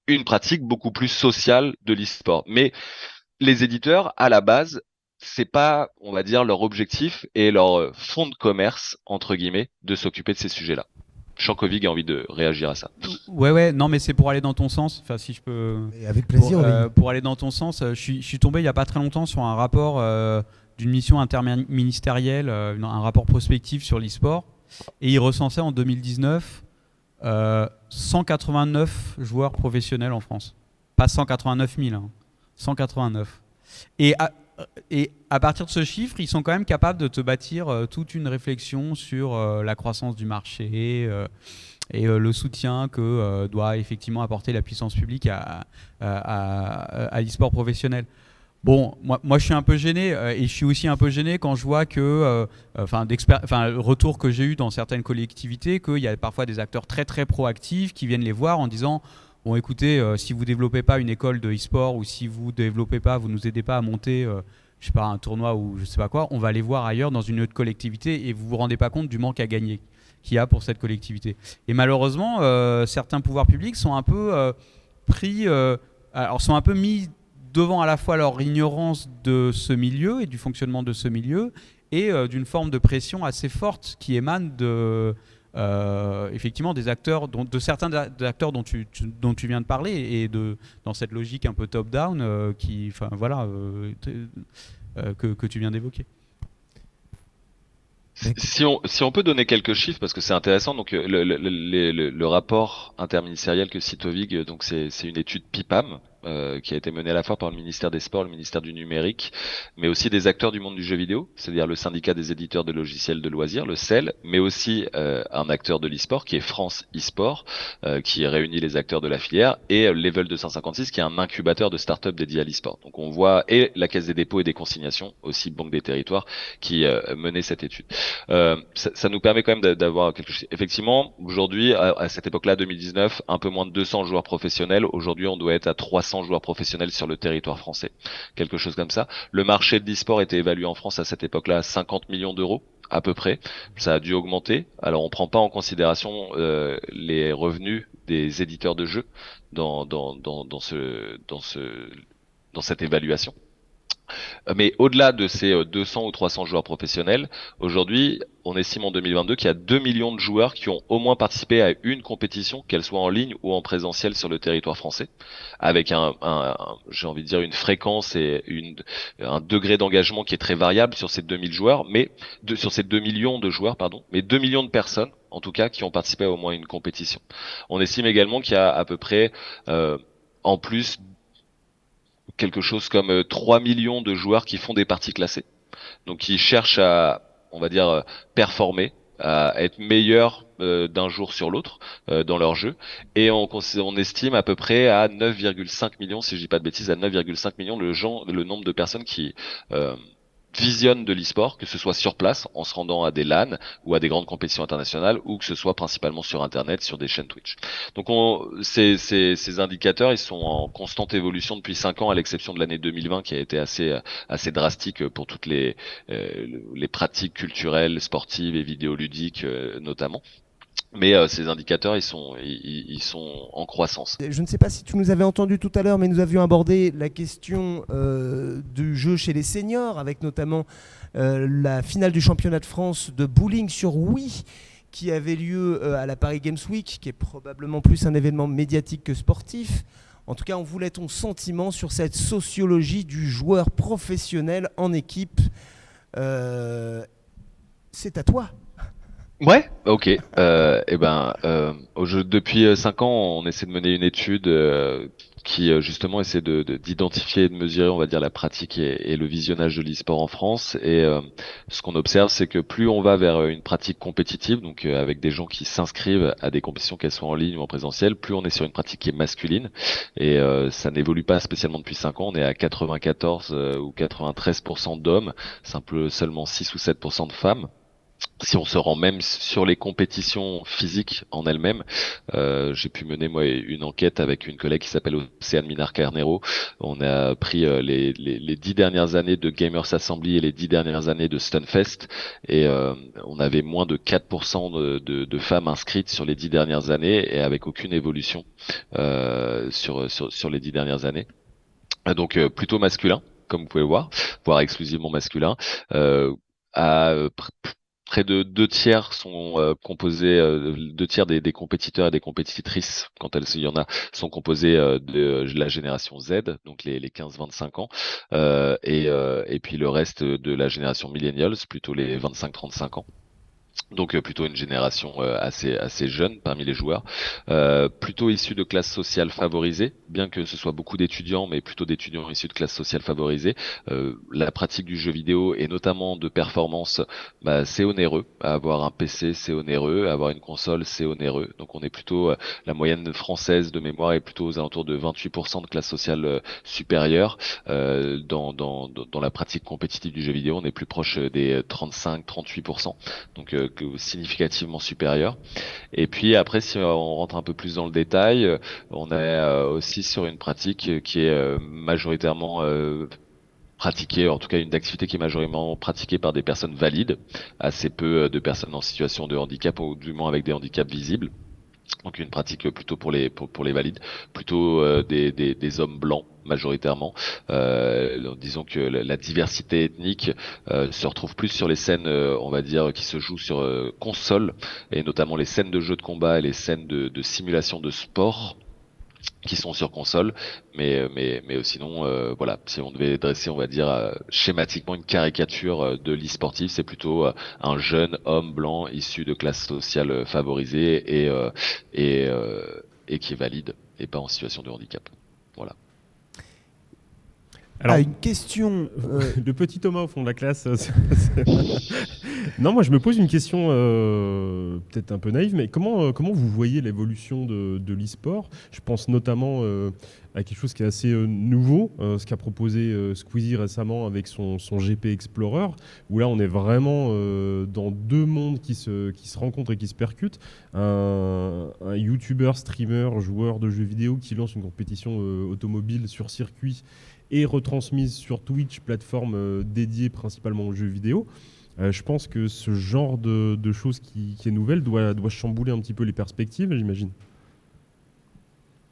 [SPEAKER 4] une pratique beaucoup plus sociale de l'e-sport. Mais les éditeurs, à la base, c'est pas, on va dire, leur objectif et leur fond de commerce, entre guillemets, de s'occuper de ces sujets-là. Shankovig a envie de réagir à ça.
[SPEAKER 5] Ouais, non, mais c'est pour aller dans ton sens. Enfin, si je peux.
[SPEAKER 2] Et avec plaisir.
[SPEAKER 5] Pour aller dans ton sens, je suis tombé il y a pas très longtemps sur un rapport d'une mission interministérielle, un rapport prospectif sur l'e-sport, et il recensait en 2019 189 joueurs professionnels en France. Pas 189 000, hein, 189. Et à partir de ce chiffre, ils sont quand même capables de te bâtir toute une réflexion sur la croissance du marché et le soutien que doit effectivement apporter la puissance publique à l'e-sport professionnel. Bon, moi je suis un peu gêné et je suis aussi un peu gêné quand je vois que, le retour que j'ai eu dans certaines collectivités, qu'il y a parfois des acteurs très très proactifs qui viennent les voir en disant bon, écoutez, si vous développez pas une école de e-sport ou si vous développez pas, vous nous aidez pas à monter, je sais pas, un tournoi ou je sais pas quoi, on va aller voir ailleurs dans une autre collectivité et vous vous rendez pas compte du manque à gagner qu'il y a pour cette collectivité. Et malheureusement, certains pouvoirs publics sont un peu sont un peu mis devant à la fois leur ignorance de ce milieu et du fonctionnement de ce milieu et d'une forme de pression assez forte qui émane de effectivement des acteurs, de certains acteurs dont tu viens de parler et dans cette logique un peu top-down que tu viens d'évoquer.
[SPEAKER 4] Si on peut donner quelques chiffres, parce que c'est intéressant, donc le rapport interministériel que cite Ovig, donc c'est une étude PIPAM, qui a été menée à la fois par le ministère des Sports, le ministère du Numérique, mais aussi des acteurs du monde du jeu vidéo, c'est-à-dire le syndicat des éditeurs de logiciels de loisirs, le CEL, mais aussi un acteur de l'e-sport qui est France e-sport, qui réunit les acteurs de la filière, et Level 256 qui est un incubateur de start-up dédié à l'e-sport. Donc on voit, et la Caisse des dépôts et des consignations, aussi Banque des territoires, qui menait cette étude. Ça nous permet quand même d'avoir quelque chose. Effectivement, aujourd'hui, à cette époque-là, 2019, un peu moins de 200 joueurs professionnels. Aujourd'hui, on doit être à 300 joueurs professionnels sur le territoire français. Quelque chose comme ça. Le marché de l'e-sport était évalué en France à cette époque-là à 50 millions d'euros à peu près. Ça a dû augmenter. Alors, on prend pas en considération les revenus des éditeurs de jeux dans cette évaluation. Mais au-delà de ces 200 ou 300 joueurs professionnels, aujourd'hui, on estime en 2022 qu'il y a 2 millions de joueurs qui ont au moins participé à une compétition, qu'elle soit en ligne ou en présentiel sur le territoire français, avec j'ai envie de dire, une fréquence et un degré d'engagement qui est très variable sur ces 2000 joueurs, sur ces 2 millions de joueurs, pardon, mais 2 millions de personnes, en tout cas, qui ont participé à au moins une compétition. On estime également qu'il y a à peu près, en plus, quelque chose comme 3 millions de joueurs qui font des parties classées. Donc qui cherchent à, on va dire, performer, à être meilleurs d'un jour sur l'autre dans leur jeu. Et on estime à peu près à 9,5 millions, si je dis pas de bêtises, à 9,5 millions le nombre de personnes qui visionnent de l'e-sport, que ce soit sur place, en se rendant à des LAN ou à des grandes compétitions internationales, ou que ce soit principalement sur Internet, sur des chaînes Twitch. Donc ces indicateurs, ils sont en constante évolution depuis 5 ans, à l'exception de l'année 2020 qui a été assez drastique pour toutes les pratiques culturelles, sportives et vidéoludiques notamment. Mais ces indicateurs, ils sont en croissance.
[SPEAKER 2] Je ne sais pas si tu nous avais entendu tout à l'heure, mais nous avions abordé la question du jeu chez les seniors, avec notamment la finale du championnat de France de bowling sur Wii, qui avait lieu à la Paris Games Week, qui est probablement plus un événement médiatique que sportif. En tout cas, on voulait ton sentiment sur cette sociologie du joueur professionnel en équipe. C'est à toi.
[SPEAKER 4] Ouais, ok. Depuis 5 ans, on essaie de mener une étude qui justement essaie d'identifier et de mesurer, on va dire, la pratique et le visionnage de l'e-sport en France. Et ce qu'on observe, c'est que plus on va vers une pratique compétitive, donc avec des gens qui s'inscrivent à des compétitions, qu'elles soient en ligne ou en présentiel, plus on est sur une pratique qui est masculine. Et ça n'évolue pas spécialement depuis 5 ans. On est à 94 ou 93% d'hommes, seulement 6 ou 7% de femmes. Si on se rend même sur les compétitions physiques en elles-mêmes, j'ai pu mener moi une enquête avec une collègue qui s'appelle Océane Minar-Carnero. On a pris les 10 dernières années de Gamers Assembly et les 10 dernières années de Stunfest, et on avait moins de 4% de femmes inscrites sur les 10 dernières années, et avec aucune évolution sur les 10 dernières années. Donc plutôt masculin, comme vous pouvez le voir, voire exclusivement masculin. Près de 2 tiers sont composés, 2 tiers des compétiteurs et des compétitrices, quand il y en a, sont composés de la génération Z, donc les 15-25 ans, et puis le reste de la génération millennials, plutôt les 25-35 ans. Donc plutôt une génération assez jeune parmi les joueurs, plutôt issus de classes sociales favorisées, bien que ce soit beaucoup d'étudiants, mais plutôt d'étudiants issus de classes sociales favorisées. La pratique du jeu vidéo et notamment de performance, c'est onéreux. Avoir un PC, c'est onéreux. Avoir une console, c'est onéreux. Donc on est plutôt, la moyenne française de mémoire est plutôt aux alentours de 28% de classe sociale supérieure. Dans la pratique compétitive du jeu vidéo, on est plus proche des 35-38%. Donc significativement supérieur. Et puis après, si on rentre un peu plus dans le détail, on est aussi sur une pratique qui est majoritairement pratiquée, en tout cas une activité qui est majoritairement pratiquée par des personnes valides, assez peu de personnes en situation de handicap, ou du moins avec des handicaps visibles. Donc une pratique plutôt pour les valides, plutôt des hommes blancs majoritairement. Disons que la diversité ethnique se retrouve plus sur les scènes, on va dire, qui se jouent sur console, et notamment les scènes de jeux de combat et les scènes de simulation de sport. qui sont sur console, mais sinon, voilà, si on devait dresser, on va dire, schématiquement une caricature de l'e-sportif, c'est plutôt un jeune homme blanc issu de classe sociale favorisée et qui est valide et pas en situation de handicap. Voilà.
[SPEAKER 1] Alors,
[SPEAKER 2] une question.
[SPEAKER 1] le petit Thomas au fond de la classe. Non, moi je me pose une question peut-être un peu naïve, mais comment vous voyez l'évolution de l'e-sport? Je pense notamment à quelque chose qui est assez nouveau, ce qu'a proposé Squeezie récemment avec son GP Explorer, où là on est vraiment dans deux mondes qui se rencontrent et qui se percutent. Un YouTuber, streamer, joueur de jeux vidéo qui lance une compétition automobile sur circuit et retransmise sur Twitch, plateforme dédiée principalement aux jeux vidéo. Je pense que ce genre de choses qui est nouvelle doit chambouler un petit peu les perspectives, j'imagine.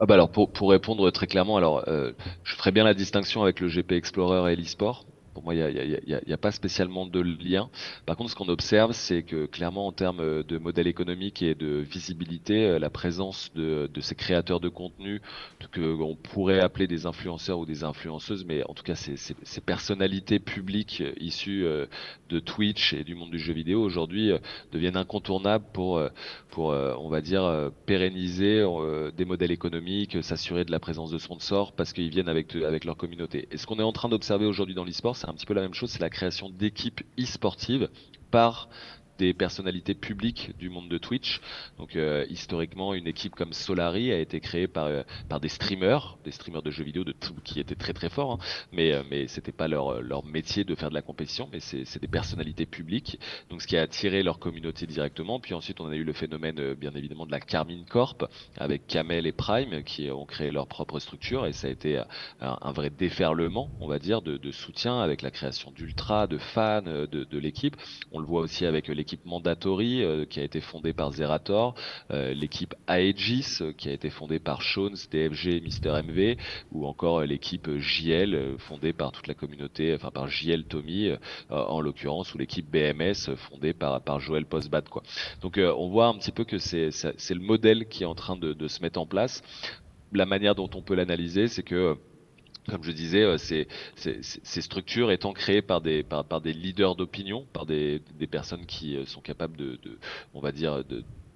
[SPEAKER 4] Ah bah alors pour répondre très clairement, alors je ferais bien la distinction avec le GP Explorer et l'e-sport. Pour moi, il y a pas spécialement de lien. Par contre, ce qu'on observe, c'est que clairement, en termes de modèle économique et de visibilité, la présence de ces créateurs de contenu que on pourrait appeler des influenceurs ou des influenceuses, mais en tout cas, ces personnalités publiques issues de Twitch et du monde du jeu vidéo aujourd'hui deviennent incontournables pour on va dire pérenniser des modèles économiques, s'assurer de la présence de sponsors parce qu'ils viennent avec leur communauté. Et ce qu'on est en train d'observer aujourd'hui dans l'e-sport, c'est un petit peu la même chose, c'est la création d'équipes e-sportives par des personnalités publiques du monde de Twitch. Donc historiquement, une équipe comme Solari a été créée par des streamers de jeux vidéo qui étaient très très forts, hein, mais c'était pas leur métier de faire de la compétition, mais c'est des personnalités publiques. Donc ce qui a attiré leur communauté directement. Puis ensuite, on a eu le phénomène bien évidemment de la Carmine Corp avec Kamel et Prime qui ont créé leur propre structure, et ça a été un vrai déferlement, on va dire, de soutien avec la création d'ultra, de fans de l'équipe. On le voit aussi avec l'équipe Mandatory qui a été fondée par Zerator, l'équipe Aegis qui a été fondée par Shones, DFG, Mister MV, ou encore l'équipe JL fondée par toute la communauté, enfin par JL Tommy en l'occurrence, ou l'équipe BMS fondée par Joël Postbad, quoi. Donc on voit un petit peu que c'est le modèle qui est en train de se mettre en place. La manière dont on peut l'analyser, c'est que comme je disais, ces structures étant créées par des leaders d'opinion, par des personnes qui sont capables on va dire,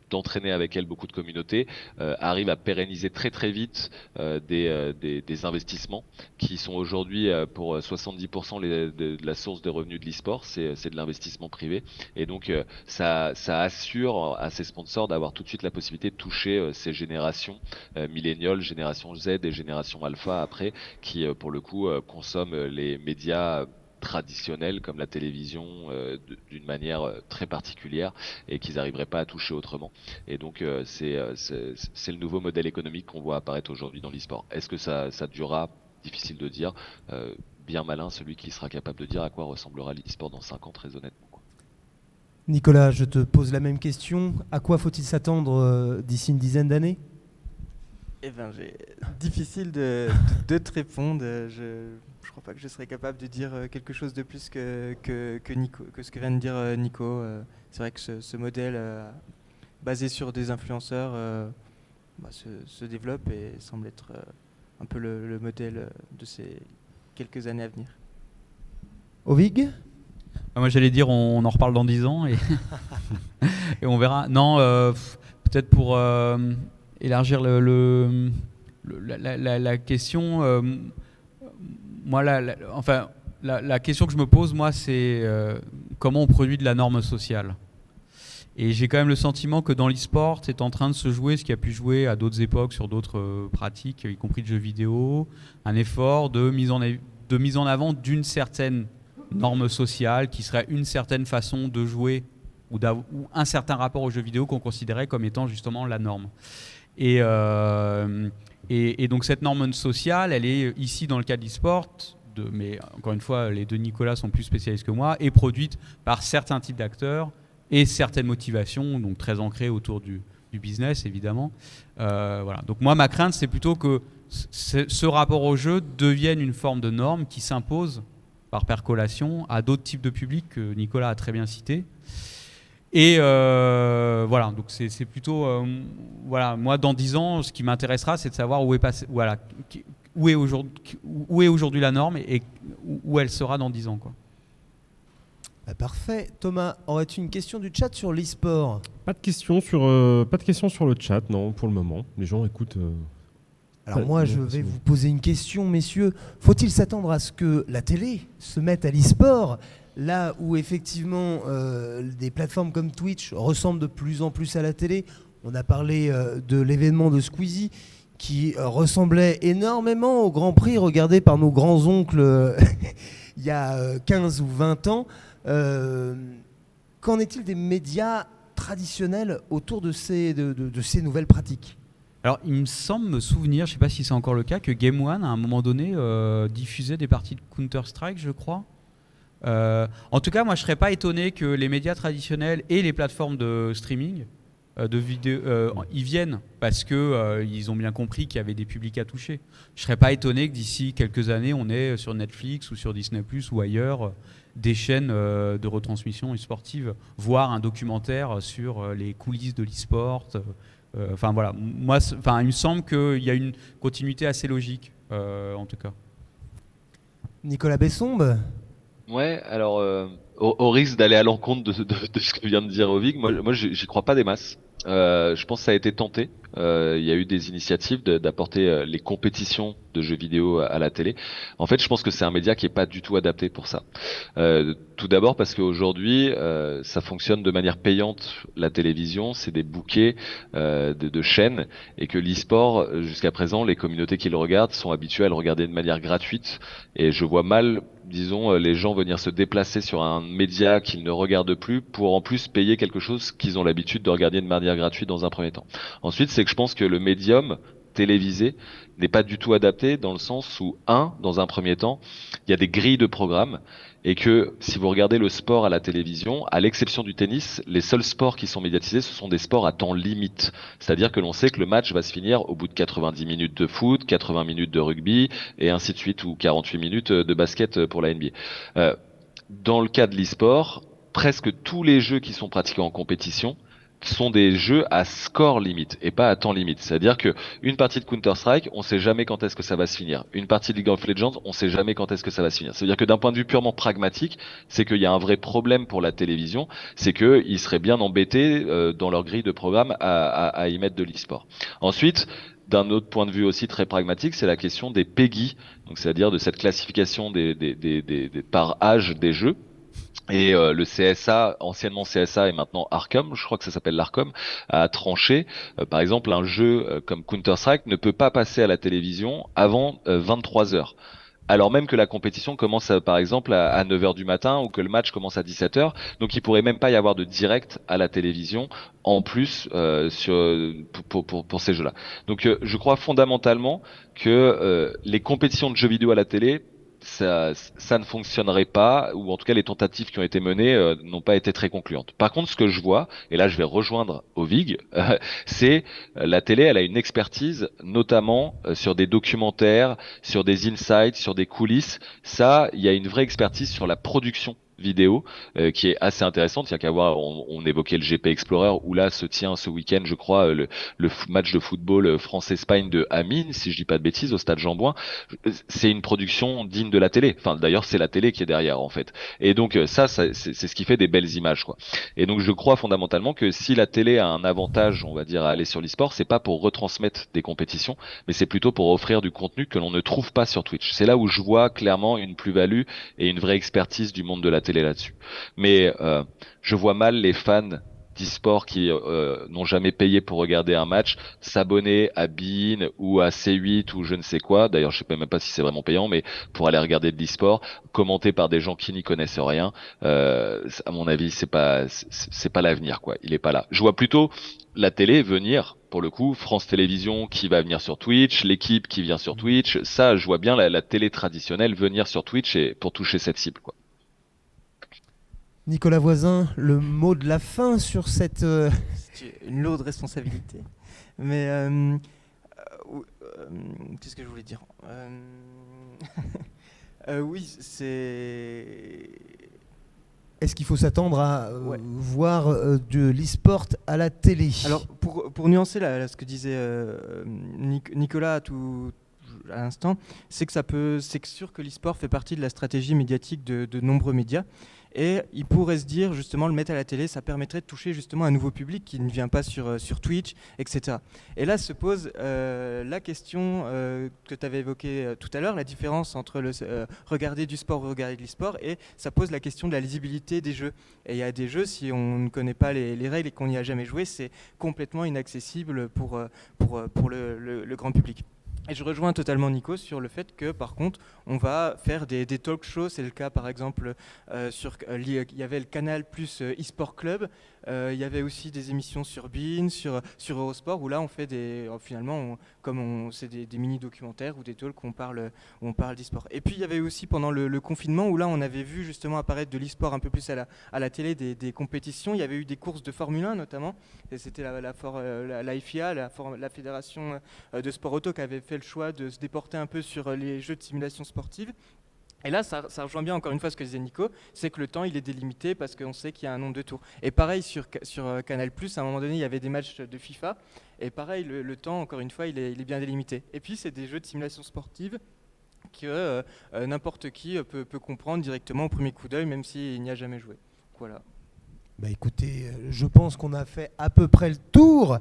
[SPEAKER 4] d'entraîner avec elles beaucoup de communautés, arrivent à pérenniser très très vite des investissements qui sont aujourd'hui pour 70% de la source de revenus de l'e-sport, c'est de l'investissement privé, et donc ça assure à ces sponsors d'avoir tout de suite la possibilité de toucher ces générations milléniales, génération Z et génération alpha après, qui pour le coup consomment les médias traditionnels comme la télévision d'une manière très particulière et qu'ils n'arriveraient pas à toucher autrement. Et donc c'est le nouveau modèle économique qu'on voit apparaître aujourd'hui dans l'e-sport. Est-ce que ça durera? Difficile de dire. Bien malin celui qui sera capable de dire à quoi ressemblera l'e-sport dans 5 ans, très honnêtement, quoi.
[SPEAKER 2] Nicolas, je te pose la même question. À quoi faut-il s'attendre d'ici une dizaine d'années?
[SPEAKER 3] Eh ben, difficile de te répondre. Je crois pas que je serais capable de dire quelque chose de plus que ce que vient de dire Nico. C'est vrai que ce modèle basé sur des influenceurs se développe et semble être un peu le modèle de ces quelques années à venir.
[SPEAKER 2] Ovig?
[SPEAKER 5] Moi j'allais dire on en reparle dans 10 ans et, et on verra. Non, peut-être pour élargir la question, moi la question que je me pose, moi, c'est comment on produit de la norme sociale. Et j'ai quand même le sentiment que dans l'e-sport, c'est en train de se jouer ce qui a pu jouer à d'autres époques sur d'autres pratiques, y compris de jeux vidéo, un effort de mise en avant d'une certaine norme sociale qui serait une certaine façon de jouer ou un certain rapport aux jeux vidéo qu'on considérait comme étant justement la norme. Et donc cette norme sociale, elle est ici dans le cas de l'e-sport, mais encore une fois, les deux Nicolas sont plus spécialistes que moi, est produite par certains types d'acteurs et certaines motivations, donc très ancrées autour du business évidemment. Voilà. Donc moi, ma crainte, c'est plutôt que ce rapport au jeu devienne une forme de norme qui s'impose par percolation à d'autres types de publics que Nicolas a très bien cités. Et voilà, donc c'est plutôt voilà, moi dans 10 ans, ce qui m'intéressera, c'est de savoir où est passé, voilà, où est aujourd'hui la norme et où elle sera dans 10 ans, quoi.
[SPEAKER 2] Parfait. Thomas, aurais-tu une question du chat sur l'e-sport?
[SPEAKER 1] Pas de questions sur le chat, non, pour le moment. Les gens écoutent.
[SPEAKER 2] Alors moi, je vais vous poser une question, messieurs. Faut-il s'attendre à ce que la télé se mette à l'e-sport, là où effectivement des plateformes comme Twitch ressemblent de plus en plus à la télé? On a parlé de l'événement de Squeezie qui ressemblait énormément au Grand Prix regardé par nos grands-oncles il y a 15 ou 20 ans. Qu'en est-il des médias traditionnels autour de ces nouvelles pratiques?
[SPEAKER 5] Alors, il me semble me souvenir, je ne sais pas si c'est encore le cas, que Game One, à un moment donné, diffusait des parties de Counter-Strike, je crois. En tout cas, moi, je ne serais pas étonné que les médias traditionnels et les plateformes de streaming de vidéos, ils viennent parce qu'ils ont bien compris qu'il y avait des publics à toucher. Je ne serais pas étonné que d'ici quelques années, on ait sur Netflix ou sur Disney+, ou ailleurs, des chaînes de retransmission e-sportive, voire un documentaire sur les coulisses de l'e-sport. Enfin voilà, moi, il me semble qu'il y a une continuité assez logique, en tout cas.
[SPEAKER 2] Nicolas Bessombe?
[SPEAKER 4] Ouais, alors au risque d'aller à l'encontre de ce que vient de dire Ovig, moi j'y crois pas des masses. Je pense que ça a été tenté. Il y a eu des initiatives d'apporter les compétitions de jeux vidéo à la télé. En fait, je pense que c'est un média qui est pas du tout adapté pour ça. Tout d'abord parce qu'aujourd'hui, ça fonctionne de manière payante. La télévision, c'est des bouquets de chaînes, et que l'e-sport, jusqu'à présent, les communautés qui le regardent sont habituées à le regarder de manière gratuite. Et je vois mal, disons, les gens venir se déplacer sur un média qu'ils ne regardent plus pour en plus payer quelque chose qu'ils ont l'habitude de regarder de manière gratuite dans un premier temps. Ensuite, c'est que je pense que le médium télévisé n'est pas du tout adapté, dans le sens où, dans un premier temps, il y a des grilles de programmes, et que si vous regardez le sport à la télévision, à l'exception du tennis, les seuls sports qui sont médiatisés, ce sont des sports à temps limite. C'est-à-dire que l'on sait que le match va se finir au bout de 90 minutes de foot, 80 minutes de rugby, et ainsi de suite, ou 48 minutes de basket pour la NBA. Dans le cas de l'e-sport, presque tous les jeux qui sont pratiqués en compétition sont des jeux à score limite et pas à temps limite. C'est-à-dire que une partie de Counter-Strike, on sait jamais quand est-ce que ça va se finir. Une partie de League of Legends, on sait jamais quand est-ce que ça va se finir. C'est-à-dire que d'un point de vue purement pragmatique, c'est qu'il y a un vrai problème pour la télévision, c'est qu'ils seraient bien embêtés dans leur grille de programme à y mettre de l'e-sport. Ensuite, d'un autre point de vue aussi très pragmatique, c'est la question des PEGI, donc c'est-à-dire de cette classification par âge des jeux. Et le CSA, anciennement CSA et maintenant Arcom, je crois que ça s'appelle l'Arcom, a tranché. Par exemple, un jeu comme Counter-Strike ne peut pas passer à la télévision avant 23 heures. Alors même que la compétition commence par exemple à 9 heures du matin, ou que le match commence à 17 heures. Donc il pourrait même pas y avoir de direct à la télévision en plus pour ces jeux-là. Donc je crois fondamentalement que les compétitions de jeux vidéo à la télé, ça ne fonctionnerait pas, ou en tout cas les tentatives qui ont été menées n'ont pas été très concluantes. Par contre, ce que je vois, et là je vais rejoindre Ovig, c'est la télé, elle a une expertise, notamment sur des documentaires, sur des insights, sur des coulisses. Ça, il y a une vraie expertise sur la production vidéo qui est assez intéressante. Il y a qu'à voir, on évoquait le GP Explorer, où là se tient ce week-end, je crois, le match de football France-Espagne de Amine, si je dis pas de bêtises, au stade Jean-Bouin. C'est une production digne de la télé. Enfin, d'ailleurs, c'est la télé qui est derrière, en fait. Et donc ça c'est ce qui fait des belles images, quoi. Et donc je crois fondamentalement que si la télé a un avantage, on va dire, à aller sur l'e-sport, c'est pas pour retransmettre des compétitions, mais c'est plutôt pour offrir du contenu que l'on ne trouve pas sur Twitch. C'est là où je vois clairement une plus-value et une vraie expertise du monde de la télé là-dessus. Mais je vois mal les fans d'e-sport qui n'ont jamais payé pour regarder un match s'abonner à beIN ou à C8 ou je ne sais quoi. D'ailleurs, je sais même pas si c'est vraiment payant, mais pour aller regarder de l'e-sport commenté par des gens qui n'y connaissent rien, à mon avis, c'est pas l'avenir, quoi. Il est pas là. Je vois plutôt la télé venir, pour le coup, France Télévisions qui va venir sur Twitch, l'équipe qui vient sur Twitch. Ça, je vois bien la télé traditionnelle venir sur Twitch et pour toucher cette cible, quoi.
[SPEAKER 2] Nicolas Voisin, le mot de la fin sur cette...
[SPEAKER 3] C'est une lourde responsabilité. Mais qu'est-ce que je voulais dire? Oui, c'est...
[SPEAKER 2] est-ce qu'il faut s'attendre à
[SPEAKER 3] Ouais.
[SPEAKER 2] voir de l'e-sport à la télé?
[SPEAKER 3] Alors, pour nuancer ce que disait Nicolas à l'instant, c'est que sûr que l'e-sport fait partie de la stratégie médiatique de nombreux médias. Et il pourrait se dire, justement, le mettre à la télé, ça permettrait de toucher justement un nouveau public qui ne vient pas sur Twitch, etc. Et là se pose la question que tu avais évoquée tout à l'heure, la différence entre regarder du sport ou regarder de l'e-sport, et ça pose la question de la lisibilité des jeux. Et il y a des jeux, si on ne connaît pas les règles et qu'on n'y a jamais joué, c'est complètement inaccessible pour le grand public. Et je rejoins totalement Nico sur le fait que, par contre, on va faire des talk shows. C'est le cas, par exemple, il y avait le Canal plus eSport Club. Il y avait aussi des émissions sur Bein, sur Eurosport, où là, on fait c'est des mini-documentaires ou des talks où on parle d'e-sport. Et puis, il y avait aussi pendant le confinement, où là, on avait vu justement apparaître de l'e-sport un peu plus à la télé, des compétitions. Il y avait eu des courses de Formule 1, notamment. Et c'était la FIA, la Fédération de sport auto, qui avait fait le choix de se déporter un peu sur les jeux de simulation sportive. Et là, ça rejoint bien encore une fois ce que disait Nico, c'est que le temps il est délimité parce qu'on sait qu'il y a un nombre de tours. Et pareil sur Canal+, à un moment donné, il y avait des matchs de FIFA, et pareil, le temps, encore une fois, il est bien délimité. Et puis, c'est des jeux de simulation sportive que n'importe qui peut comprendre directement au premier coup d'œil, même s'il n'y a jamais joué. Voilà.
[SPEAKER 2] Bah écoutez, je pense qu'on a fait à peu près le tour.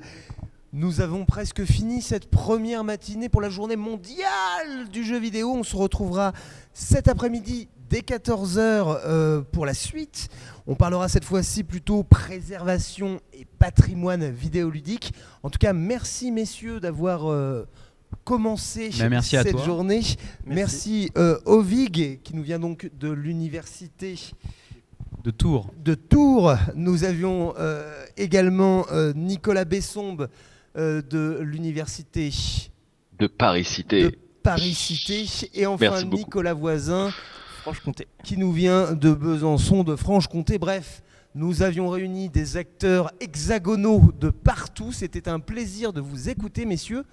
[SPEAKER 2] Nous avons presque fini cette première matinée pour la journée mondiale du jeu vidéo. On se retrouvera cet après-midi dès 14h pour la suite. On parlera cette fois-ci plutôt préservation et patrimoine vidéoludique. En tout cas, merci messieurs d'avoir commencé
[SPEAKER 5] merci à
[SPEAKER 2] cette
[SPEAKER 5] toi.
[SPEAKER 2] journée. Merci Ovig qui nous vient donc de l'université
[SPEAKER 5] De Tours.
[SPEAKER 2] de Tours. Nous avions également Nicolas Bessombe de l'université
[SPEAKER 4] De Paris-Cité.
[SPEAKER 2] de Paris-Cité. Et enfin
[SPEAKER 4] Merci beaucoup.
[SPEAKER 2] Nicolas Voisin
[SPEAKER 3] Franche-Comté.
[SPEAKER 2] qui nous vient de Besançon, de Franche-Comté. Bref, nous avions réuni des acteurs hexagonaux de partout. C'était un plaisir de vous écouter, messieurs.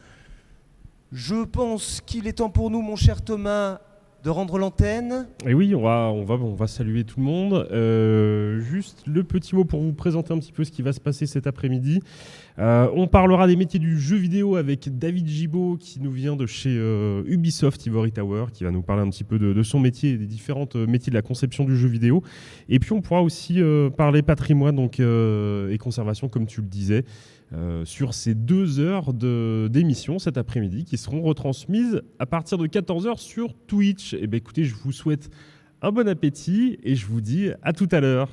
[SPEAKER 2] Je pense qu'il est temps pour nous, mon cher Thomas, de rendre l'antenne.
[SPEAKER 1] Et oui, on va saluer tout le monde. Juste le petit mot pour vous présenter un petit peu ce qui va se passer cet après-midi. On parlera des métiers du jeu vidéo avec David Gibaud qui nous vient de chez Ubisoft Ivory Tower, qui va nous parler un petit peu de son métier et des différents métiers de la conception du jeu vidéo. Et puis on pourra aussi parler patrimoine et conservation, comme tu le disais, sur ces 2 heures d'émission cet après-midi qui seront retransmises à partir de 14h sur Twitch. Et bien écoutez, je vous souhaite un bon appétit et je vous dis à tout à l'heure.